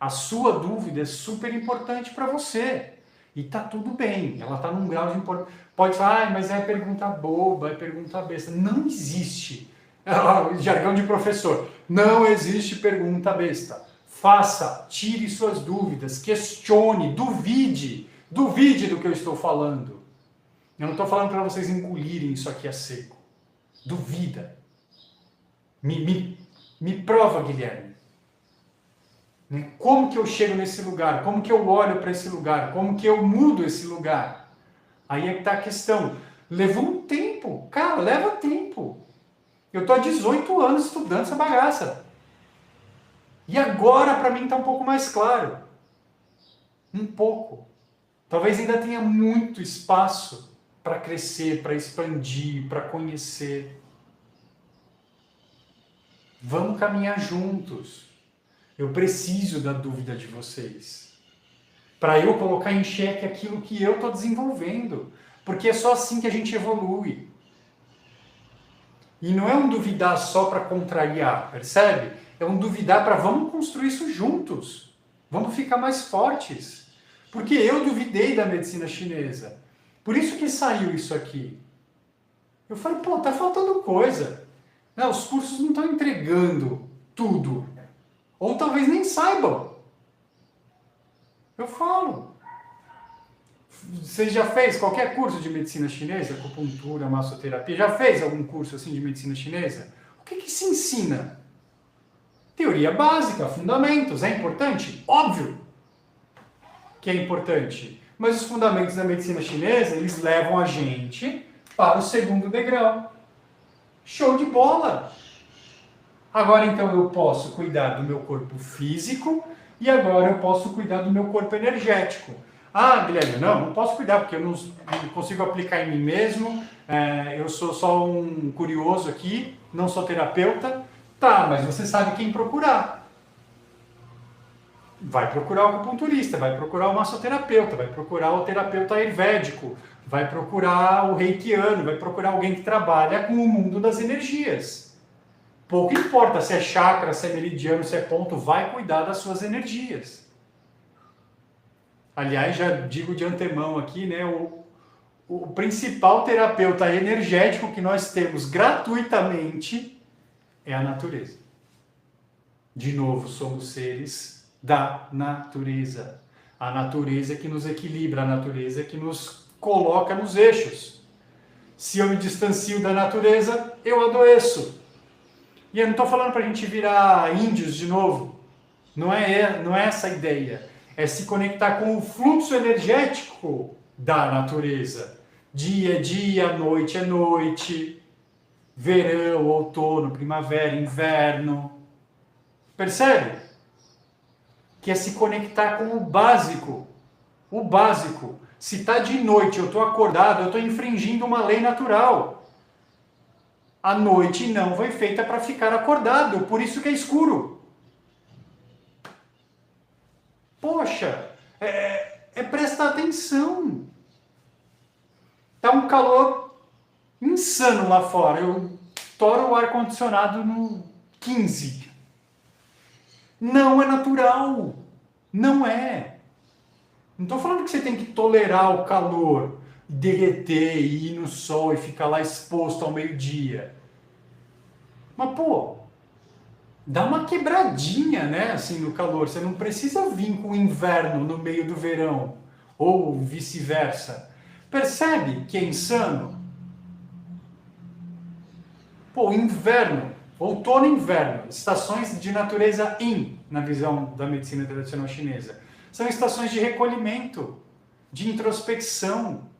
A sua dúvida é super importante para você. E tá tudo bem. Ela está num grau de importância. Pode falar, mas é pergunta boba, é pergunta besta. Não existe. Jargão de professor. Não existe pergunta besta. Faça, tire suas dúvidas, questione, duvide. Duvide do que eu estou falando. Eu não estou falando para vocês engolirem isso aqui a seco. Duvida. Me prova, Guilherme. Como que eu chego nesse lugar? Como que eu olho para esse lugar? Como que eu mudo esse lugar? Aí é que está a questão. Levou um tempo. Cara, leva tempo. Eu estou há 18 anos estudando essa bagaça. E agora, para mim, está um pouco mais claro. Um pouco. Talvez ainda tenha muito espaço para crescer, para expandir, para conhecer. Vamos caminhar juntos. Eu preciso da dúvida de vocês. Para eu colocar em xeque aquilo que eu estou desenvolvendo. Porque é só assim que a gente evolui. E não é um duvidar só para contrariar, percebe? É um duvidar para vamos construir isso juntos. Vamos ficar mais fortes. Porque eu duvidei da medicina chinesa. Por isso que saiu isso aqui. Eu falei, pô, tá faltando coisa. Não, os cursos não estão entregando tudo. Ou talvez nem saibam. Eu falo. Você já fez qualquer curso de medicina chinesa? Acupuntura, massoterapia? Já fez algum curso assim de medicina chinesa? O que se ensina? Teoria básica, fundamentos. É importante? Óbvio que é importante. Mas os fundamentos da medicina chinesa, eles levam a gente para o segundo degrau. Show de bola! Agora então eu posso cuidar do meu corpo físico e agora eu posso cuidar do meu corpo energético. Ah, Guilherme, não posso cuidar porque eu não consigo aplicar em mim mesmo, eu sou só um curioso aqui, não sou terapeuta. Tá, mas você sabe quem procurar. Vai procurar o acupunturista, vai procurar o massoterapeuta, vai procurar o terapeuta ayurvédico, vai procurar o reikiano, vai procurar alguém que trabalha com o mundo das energias. Pouco importa se é chakra, se é meridiano, se é ponto, vai cuidar das suas energias. Aliás, já digo de antemão aqui, né, o principal terapeuta energético que nós temos gratuitamente é a natureza. De novo, somos seres da natureza. A natureza que nos equilibra, a natureza que nos coloca nos eixos. Se eu me distancio da natureza, eu adoeço. E eu não estou falando para a gente virar índios de novo. Não é essa a ideia. É se conectar com o fluxo energético da natureza. Dia é dia, noite é noite, verão, outono, primavera, inverno. Percebe? Que é se conectar com o básico. O básico. Se está de noite, eu estou acordado, eu estou infringindo uma lei natural. A noite não foi feita para ficar acordado, por isso que é escuro. Poxa, é prestar atenção. Tá um calor insano lá fora. Eu estouro o ar-condicionado no 15. Não é natural. Não é. Não estou falando que você tem que tolerar o calor, derreter, ir no sol e ficar lá exposto ao meio-dia. Mas, pô, dá uma quebradinha, né, assim, no calor. Você não precisa vir com o inverno no meio do verão, ou vice-versa. Percebe que é insano? Pô, inverno, outono e inverno, estações de natureza yin, na visão da medicina tradicional chinesa. São estações de recolhimento, de introspecção.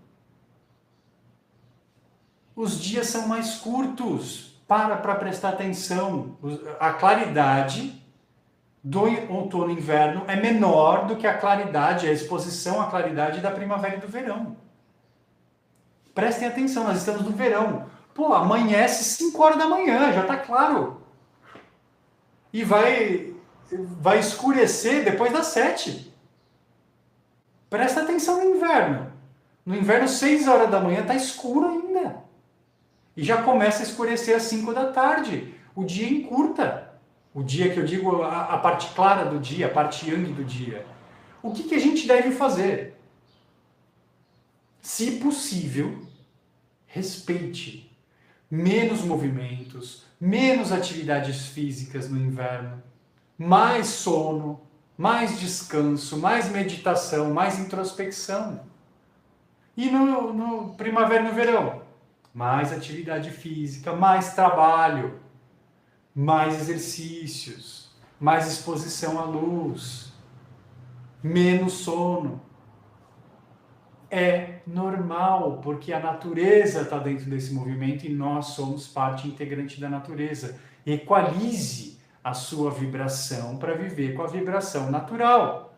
Os dias são mais curtos. Para prestar atenção. A claridade do outono e inverno é menor do que a claridade, a exposição à claridade da primavera e do verão. Prestem atenção, nós estamos no verão. Pô, amanhece 5 horas da manhã, já está claro. E vai escurecer depois das 7. Presta atenção no inverno. No inverno, 6 horas da manhã, está escuro ainda. E já começa a escurecer às 5 da tarde. O dia encurta. O dia que eu digo a parte clara do dia, a parte yang do dia. O que a gente deve fazer? Se possível, respeite. Menos movimentos, menos atividades físicas no inverno, mais sono, mais descanso, mais meditação, mais introspecção. E no primavera e no verão? Mais atividade física, mais trabalho, mais exercícios, mais exposição à luz, menos sono. É normal, porque a natureza está dentro desse movimento e nós somos parte integrante da natureza. Equalize a sua vibração para viver com a vibração natural.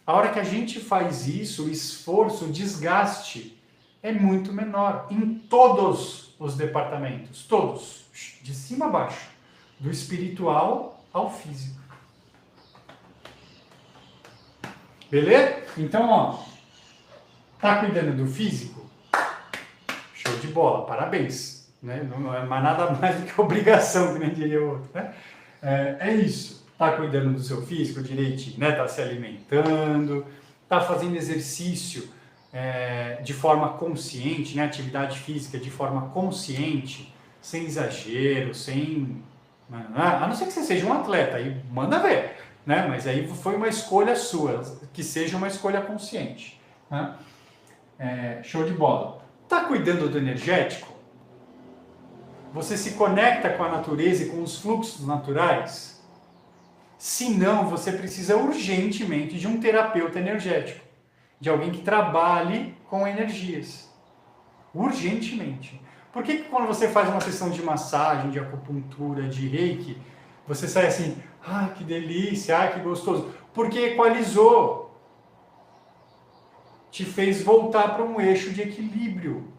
A hora que a gente faz isso, o esforço, o desgaste é muito menor em todos os departamentos, todos, de cima a baixo, do espiritual ao físico. Beleza? Então, ó, tá cuidando do físico? Show de bola, parabéns. Né? Não é mais nada mais do que obrigação, que nem diria o outro. Né? É isso. Tá cuidando do seu físico direitinho, né? Tá se alimentando, tá fazendo exercício de forma consciente, né? Atividade física de forma consciente, sem exagero, sem... A não ser que você seja um atleta, aí manda ver, né? Mas aí foi uma escolha sua, que seja uma escolha consciente. Né? Show de bola. Tá cuidando do energético? Você se conecta com a natureza e com os fluxos naturais? Se não, você precisa urgentemente de um terapeuta energético. De alguém que trabalhe com energias. Urgentemente. Por que quando você faz uma sessão de massagem, de acupuntura, de reiki, você sai assim, que delícia, que gostoso? Porque equalizou. Te fez voltar para um eixo de equilíbrio.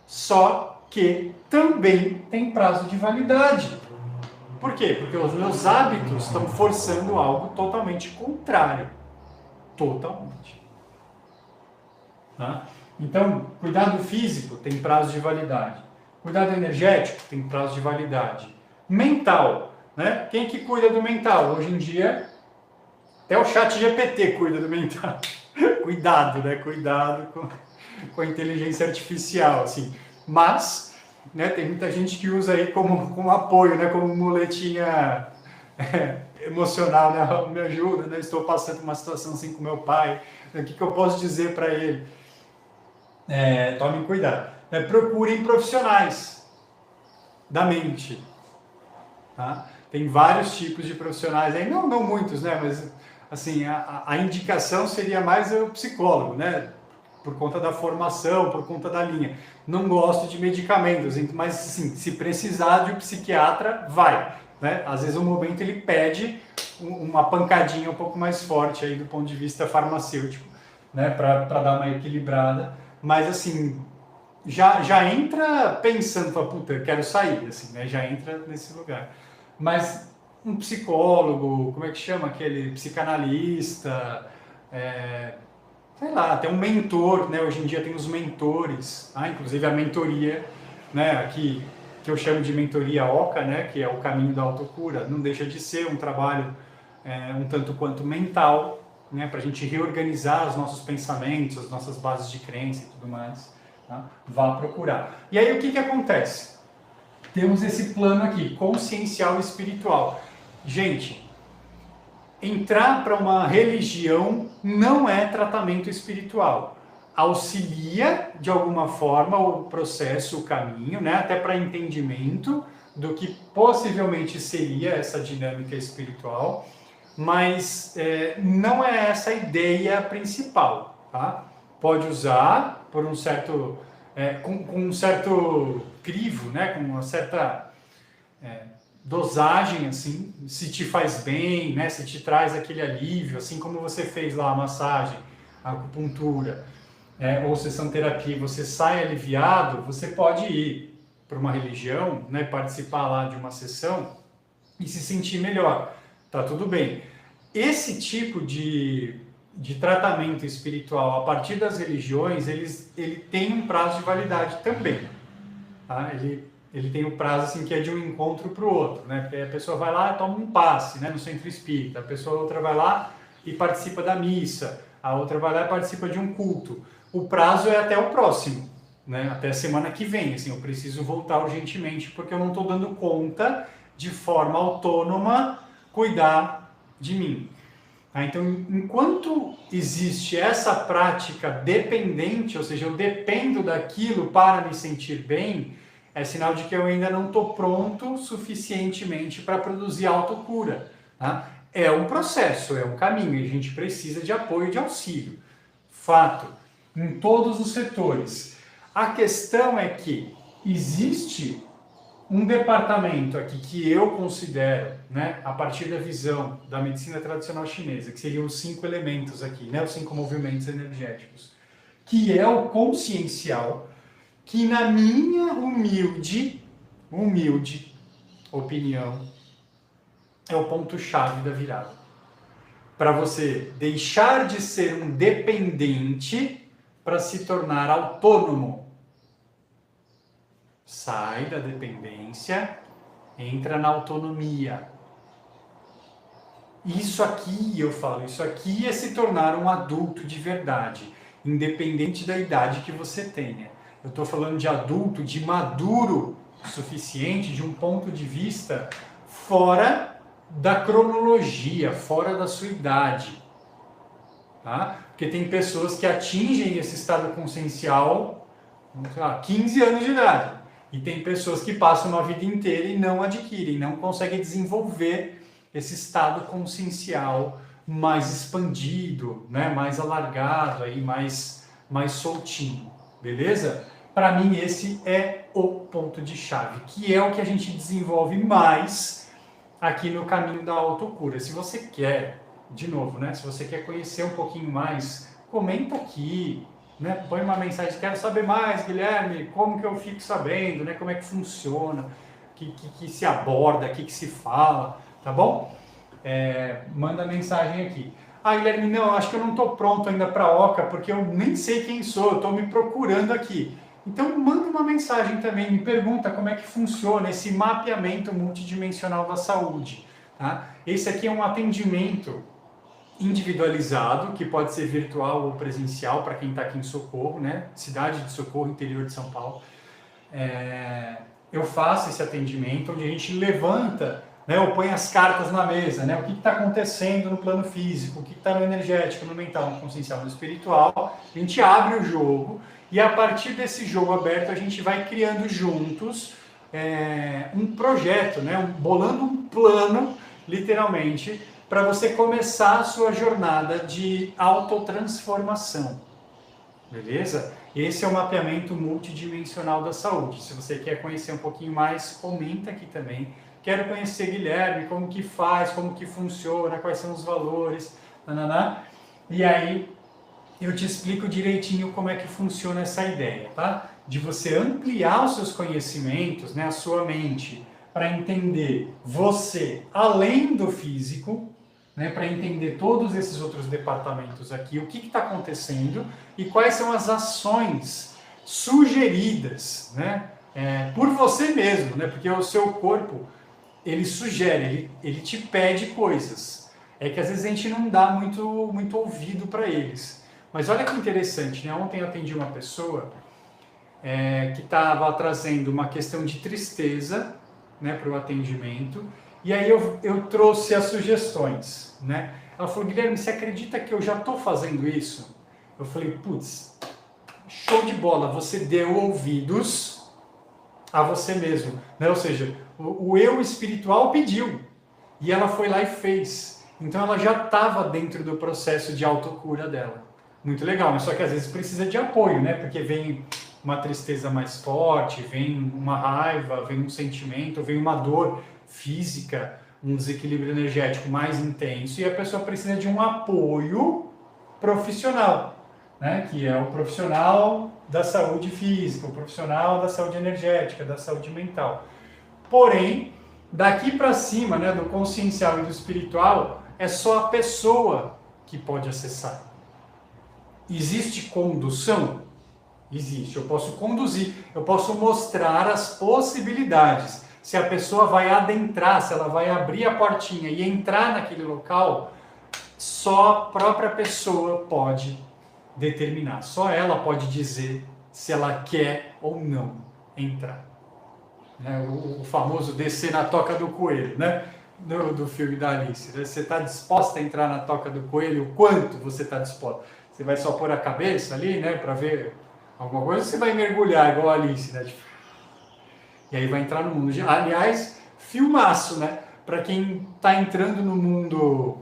Só que também tem prazo de validade. Por quê? Porque os meus hábitos estão forçando algo totalmente contrário. Totalmente. Tá? Então, cuidado físico tem prazo de validade. Cuidado energético tem prazo de validade. Mental, né? Quem que cuida do mental? Hoje em dia, até o chat GPT cuida do mental. Cuidado, né? Cuidado com a inteligência artificial, assim. Mas, né, tem muita gente que usa aí como apoio, né? Como muletinha emocional, né? Me ajuda, né? Estou passando uma situação assim com meu pai. O que eu posso dizer para ele? Tomem cuidado. Procurem profissionais da mente. Tá? Tem vários tipos de profissionais aí, não muitos, né? Mas assim, a indicação seria mais o psicólogo, né? Por conta da formação, por conta da linha. Não gosto de medicamentos, mas assim, se precisar de um psiquiatra, vai. Né? Às vezes o momento ele pede uma pancadinha um pouco mais forte aí do ponto de vista farmacêutico, né? Para dar uma equilibrada. Mas assim, já entra pensando, puta, eu quero sair, assim, né? Já entra nesse lugar. Mas um psicólogo, como é que chama? Aquele psicanalista, sei lá, até um mentor, né? Hoje em dia tem os mentores, inclusive a mentoria, né? Aqui, que eu chamo de mentoria OCA, né? Que é o caminho da autocura, não deixa de ser um trabalho um tanto quanto mental, né? Para a gente reorganizar os nossos pensamentos, as nossas bases de crença e tudo mais. Tá? Vá procurar. E aí o que acontece? Temos esse plano aqui, consciencial e espiritual. Gente, entrar para uma religião não é tratamento espiritual. Auxilia, de alguma forma, o processo, o caminho, né? Até para entendimento do que possivelmente seria essa dinâmica espiritual, mas não é essa a ideia principal. Tá? Pode usar por um certo... com um certo crivo, né? Com uma certa dosagem, assim, se te faz bem, né? Se te traz aquele alívio, assim como você fez lá a massagem, a acupuntura, ou sessão terapia, você sai aliviado, você pode ir para uma religião, né? Participar lá de uma sessão e se sentir melhor. Tá tudo bem. Esse tipo de tratamento espiritual a partir das religiões, ele tem um prazo de validade também. Tá? Ele tem um prazo assim, que é de um encontro para o outro. Né? Porque a pessoa vai lá e toma um passe, né, no centro espírita, a pessoa outra vai lá e participa da missa, a outra vai lá e participa de um culto. O prazo é até o próximo, né? Até a semana que vem. Assim, eu preciso voltar urgentemente porque eu não estou dando conta de forma autônoma cuidar de mim. Então, enquanto existe essa prática dependente, ou seja, eu dependo daquilo para me sentir bem, é sinal de que eu ainda não estou pronto suficientemente para produzir autocura. Tá? É um processo, é um caminho, e a gente precisa de apoio e de auxílio. Fato, em todos os setores. A questão é que existe um departamento aqui que eu considero, né, a partir da visão da medicina tradicional chinesa, que seriam os 5 elementos aqui, né, os 5 movimentos energéticos, que é o consciencial, que na minha humilde opinião, é o ponto-chave da virada. Para você deixar de ser um dependente para se tornar autônomo. Sai da dependência, entra na autonomia. Isso aqui, eu falo, isso aqui é se tornar um adulto de verdade, independente da idade que você tenha. Eu estou falando de adulto, de maduro o suficiente, de um ponto de vista fora da cronologia, fora da sua idade. Tá? Porque tem pessoas que atingem esse estado consciencial, sei lá, 15 anos de idade. E tem pessoas que passam uma vida inteira e não adquirem, não conseguem desenvolver esse estado consciencial mais expandido, né? Mais alargado, aí, mais soltinho, beleza? Para mim esse é o ponto de chave, que é o que a gente desenvolve mais aqui no caminho da autocura. Se você quer, de novo, né? Se você quer conhecer um pouquinho mais, comenta aqui, né? Põe uma mensagem, quero saber mais, Guilherme, como que eu fico sabendo, né? Como é que funciona, que se aborda, que se fala, tá bom? Manda mensagem aqui. Guilherme, não, acho que eu não estou pronto ainda para a OCA, porque eu nem sei quem sou, eu estou me procurando aqui. Então manda uma mensagem também, me pergunta como é que funciona esse mapeamento multidimensional da saúde. Tá? Esse aqui é um atendimento individualizado, que pode ser virtual ou presencial para quem está aqui em Socorro, né? Cidade de Socorro, interior de São Paulo. Eu faço esse atendimento onde a gente levanta, né, ou põe as cartas na mesa, né, o que está acontecendo no plano físico, o que está no energético, no mental, no consciencial, no espiritual. A gente abre o jogo e a partir desse jogo aberto a gente vai criando juntos um projeto, né, bolando um plano, literalmente, para você começar a sua jornada de autotransformação. Beleza? Esse é o mapeamento multidimensional da saúde. Se você quer conhecer um pouquinho mais, comenta aqui também. Quero conhecer, Guilherme, como que faz, como que funciona, quais são os valores, nananã. E aí eu te explico direitinho como é que funciona essa ideia, tá? De você ampliar os seus conhecimentos, né, a sua mente, para entender você além do físico, né, para entender todos esses outros departamentos aqui, o que está acontecendo e quais são as ações sugeridas, né, por você mesmo, né, porque o seu corpo, ele sugere, ele te pede coisas. É que às vezes a gente não dá muito ouvido para eles. Mas olha que interessante, né? Ontem eu atendi uma pessoa que estava trazendo uma questão de tristeza, né, para o atendimento. E aí eu trouxe as sugestões, né? Ela falou, Guilherme, você acredita que eu já estou fazendo isso? Eu falei, putz, show de bola, você deu ouvidos a você mesmo, né? Ou seja, o eu espiritual pediu e ela foi lá e fez. Então ela já estava dentro do processo de autocura dela. Muito legal, mas só que às vezes precisa de apoio, né? Porque vem uma tristeza mais forte, vem uma raiva, vem um sentimento, vem uma dor física, um desequilíbrio energético mais intenso e a pessoa precisa de um apoio profissional, né? Que é o profissional da saúde física, o profissional da saúde energética, da saúde mental. Porém, daqui para cima, né, do consciencial e do espiritual, é só a pessoa que pode acessar. Existe condução? Existe. Eu posso conduzir, eu posso mostrar as possibilidades. Se a pessoa vai adentrar, se ela vai abrir a portinha e entrar naquele local, só a própria pessoa pode determinar. Só ela pode dizer se ela quer ou não entrar. O famoso descer na toca do coelho, né? Do filme da Alice. Você está disposta a entrar na toca do coelho? O quanto você está disposta? Você vai só pôr a cabeça ali, né? Para ver alguma coisa? Ou você vai mergulhar igual a Alice, né? E aí vai entrar no mundo. Aliás, filmaço, né? Para quem está entrando no mundo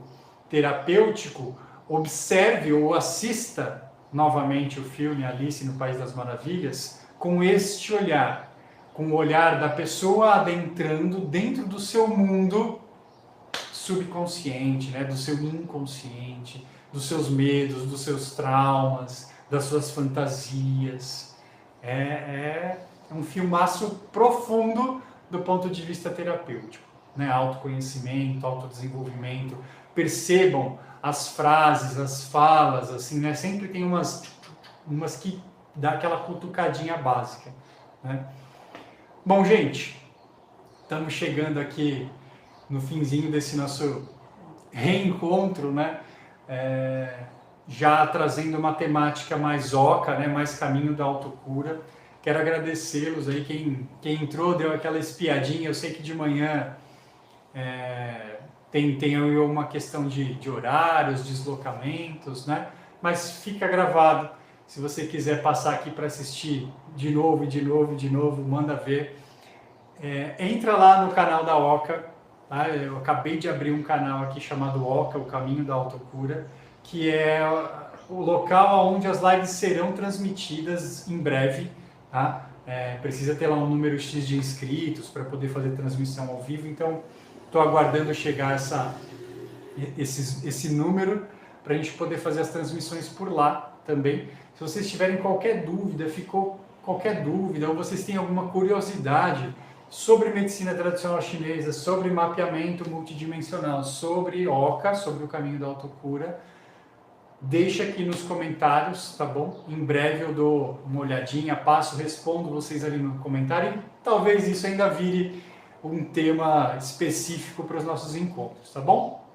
terapêutico, observe ou assista novamente o filme Alice no País das Maravilhas com este olhar, com o olhar da pessoa adentrando dentro do seu mundo subconsciente, né? Do seu inconsciente, dos seus medos, dos seus traumas, das suas fantasias. É um filmaço profundo do ponto de vista terapêutico, né? Autoconhecimento, autodesenvolvimento. Percebam as frases, as falas, assim, né? Sempre tem umas que dá aquela cutucadinha básica, né? Bom, gente, estamos chegando aqui no finzinho desse nosso reencontro, né? Já trazendo uma temática mais oca, né? Mais caminho da autocura. Quero agradecê-los aí, quem entrou, deu aquela espiadinha. Eu sei que de manhã tem uma questão de horários, deslocamentos, né? Mas fica gravado. Se você quiser passar aqui para assistir de novo, manda ver. Entra lá no canal da Oca. Tá? Eu acabei de abrir um canal aqui chamado Oca, o Caminho da Autocura, que é o local onde as lives serão transmitidas em breve. Tá? Precisa ter lá um número X de inscritos para poder fazer transmissão ao vivo, então estou aguardando chegar esse número para a gente poder fazer as transmissões por lá também. Se vocês tiverem qualquer dúvida, ou vocês têm alguma curiosidade sobre medicina tradicional chinesa, sobre mapeamento multidimensional, sobre Oca, sobre o caminho da autocura, deixa aqui nos comentários, tá bom? Em breve eu dou uma olhadinha, passo, respondo vocês ali no comentário e talvez isso ainda vire um tema específico para os nossos encontros, tá bom?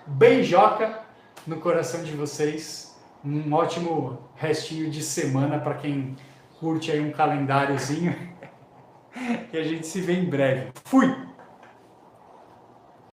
Beijoca no coração de vocês, um ótimo restinho de semana para quem curte aí um calendáriozinho e a gente se vê em breve. Fui!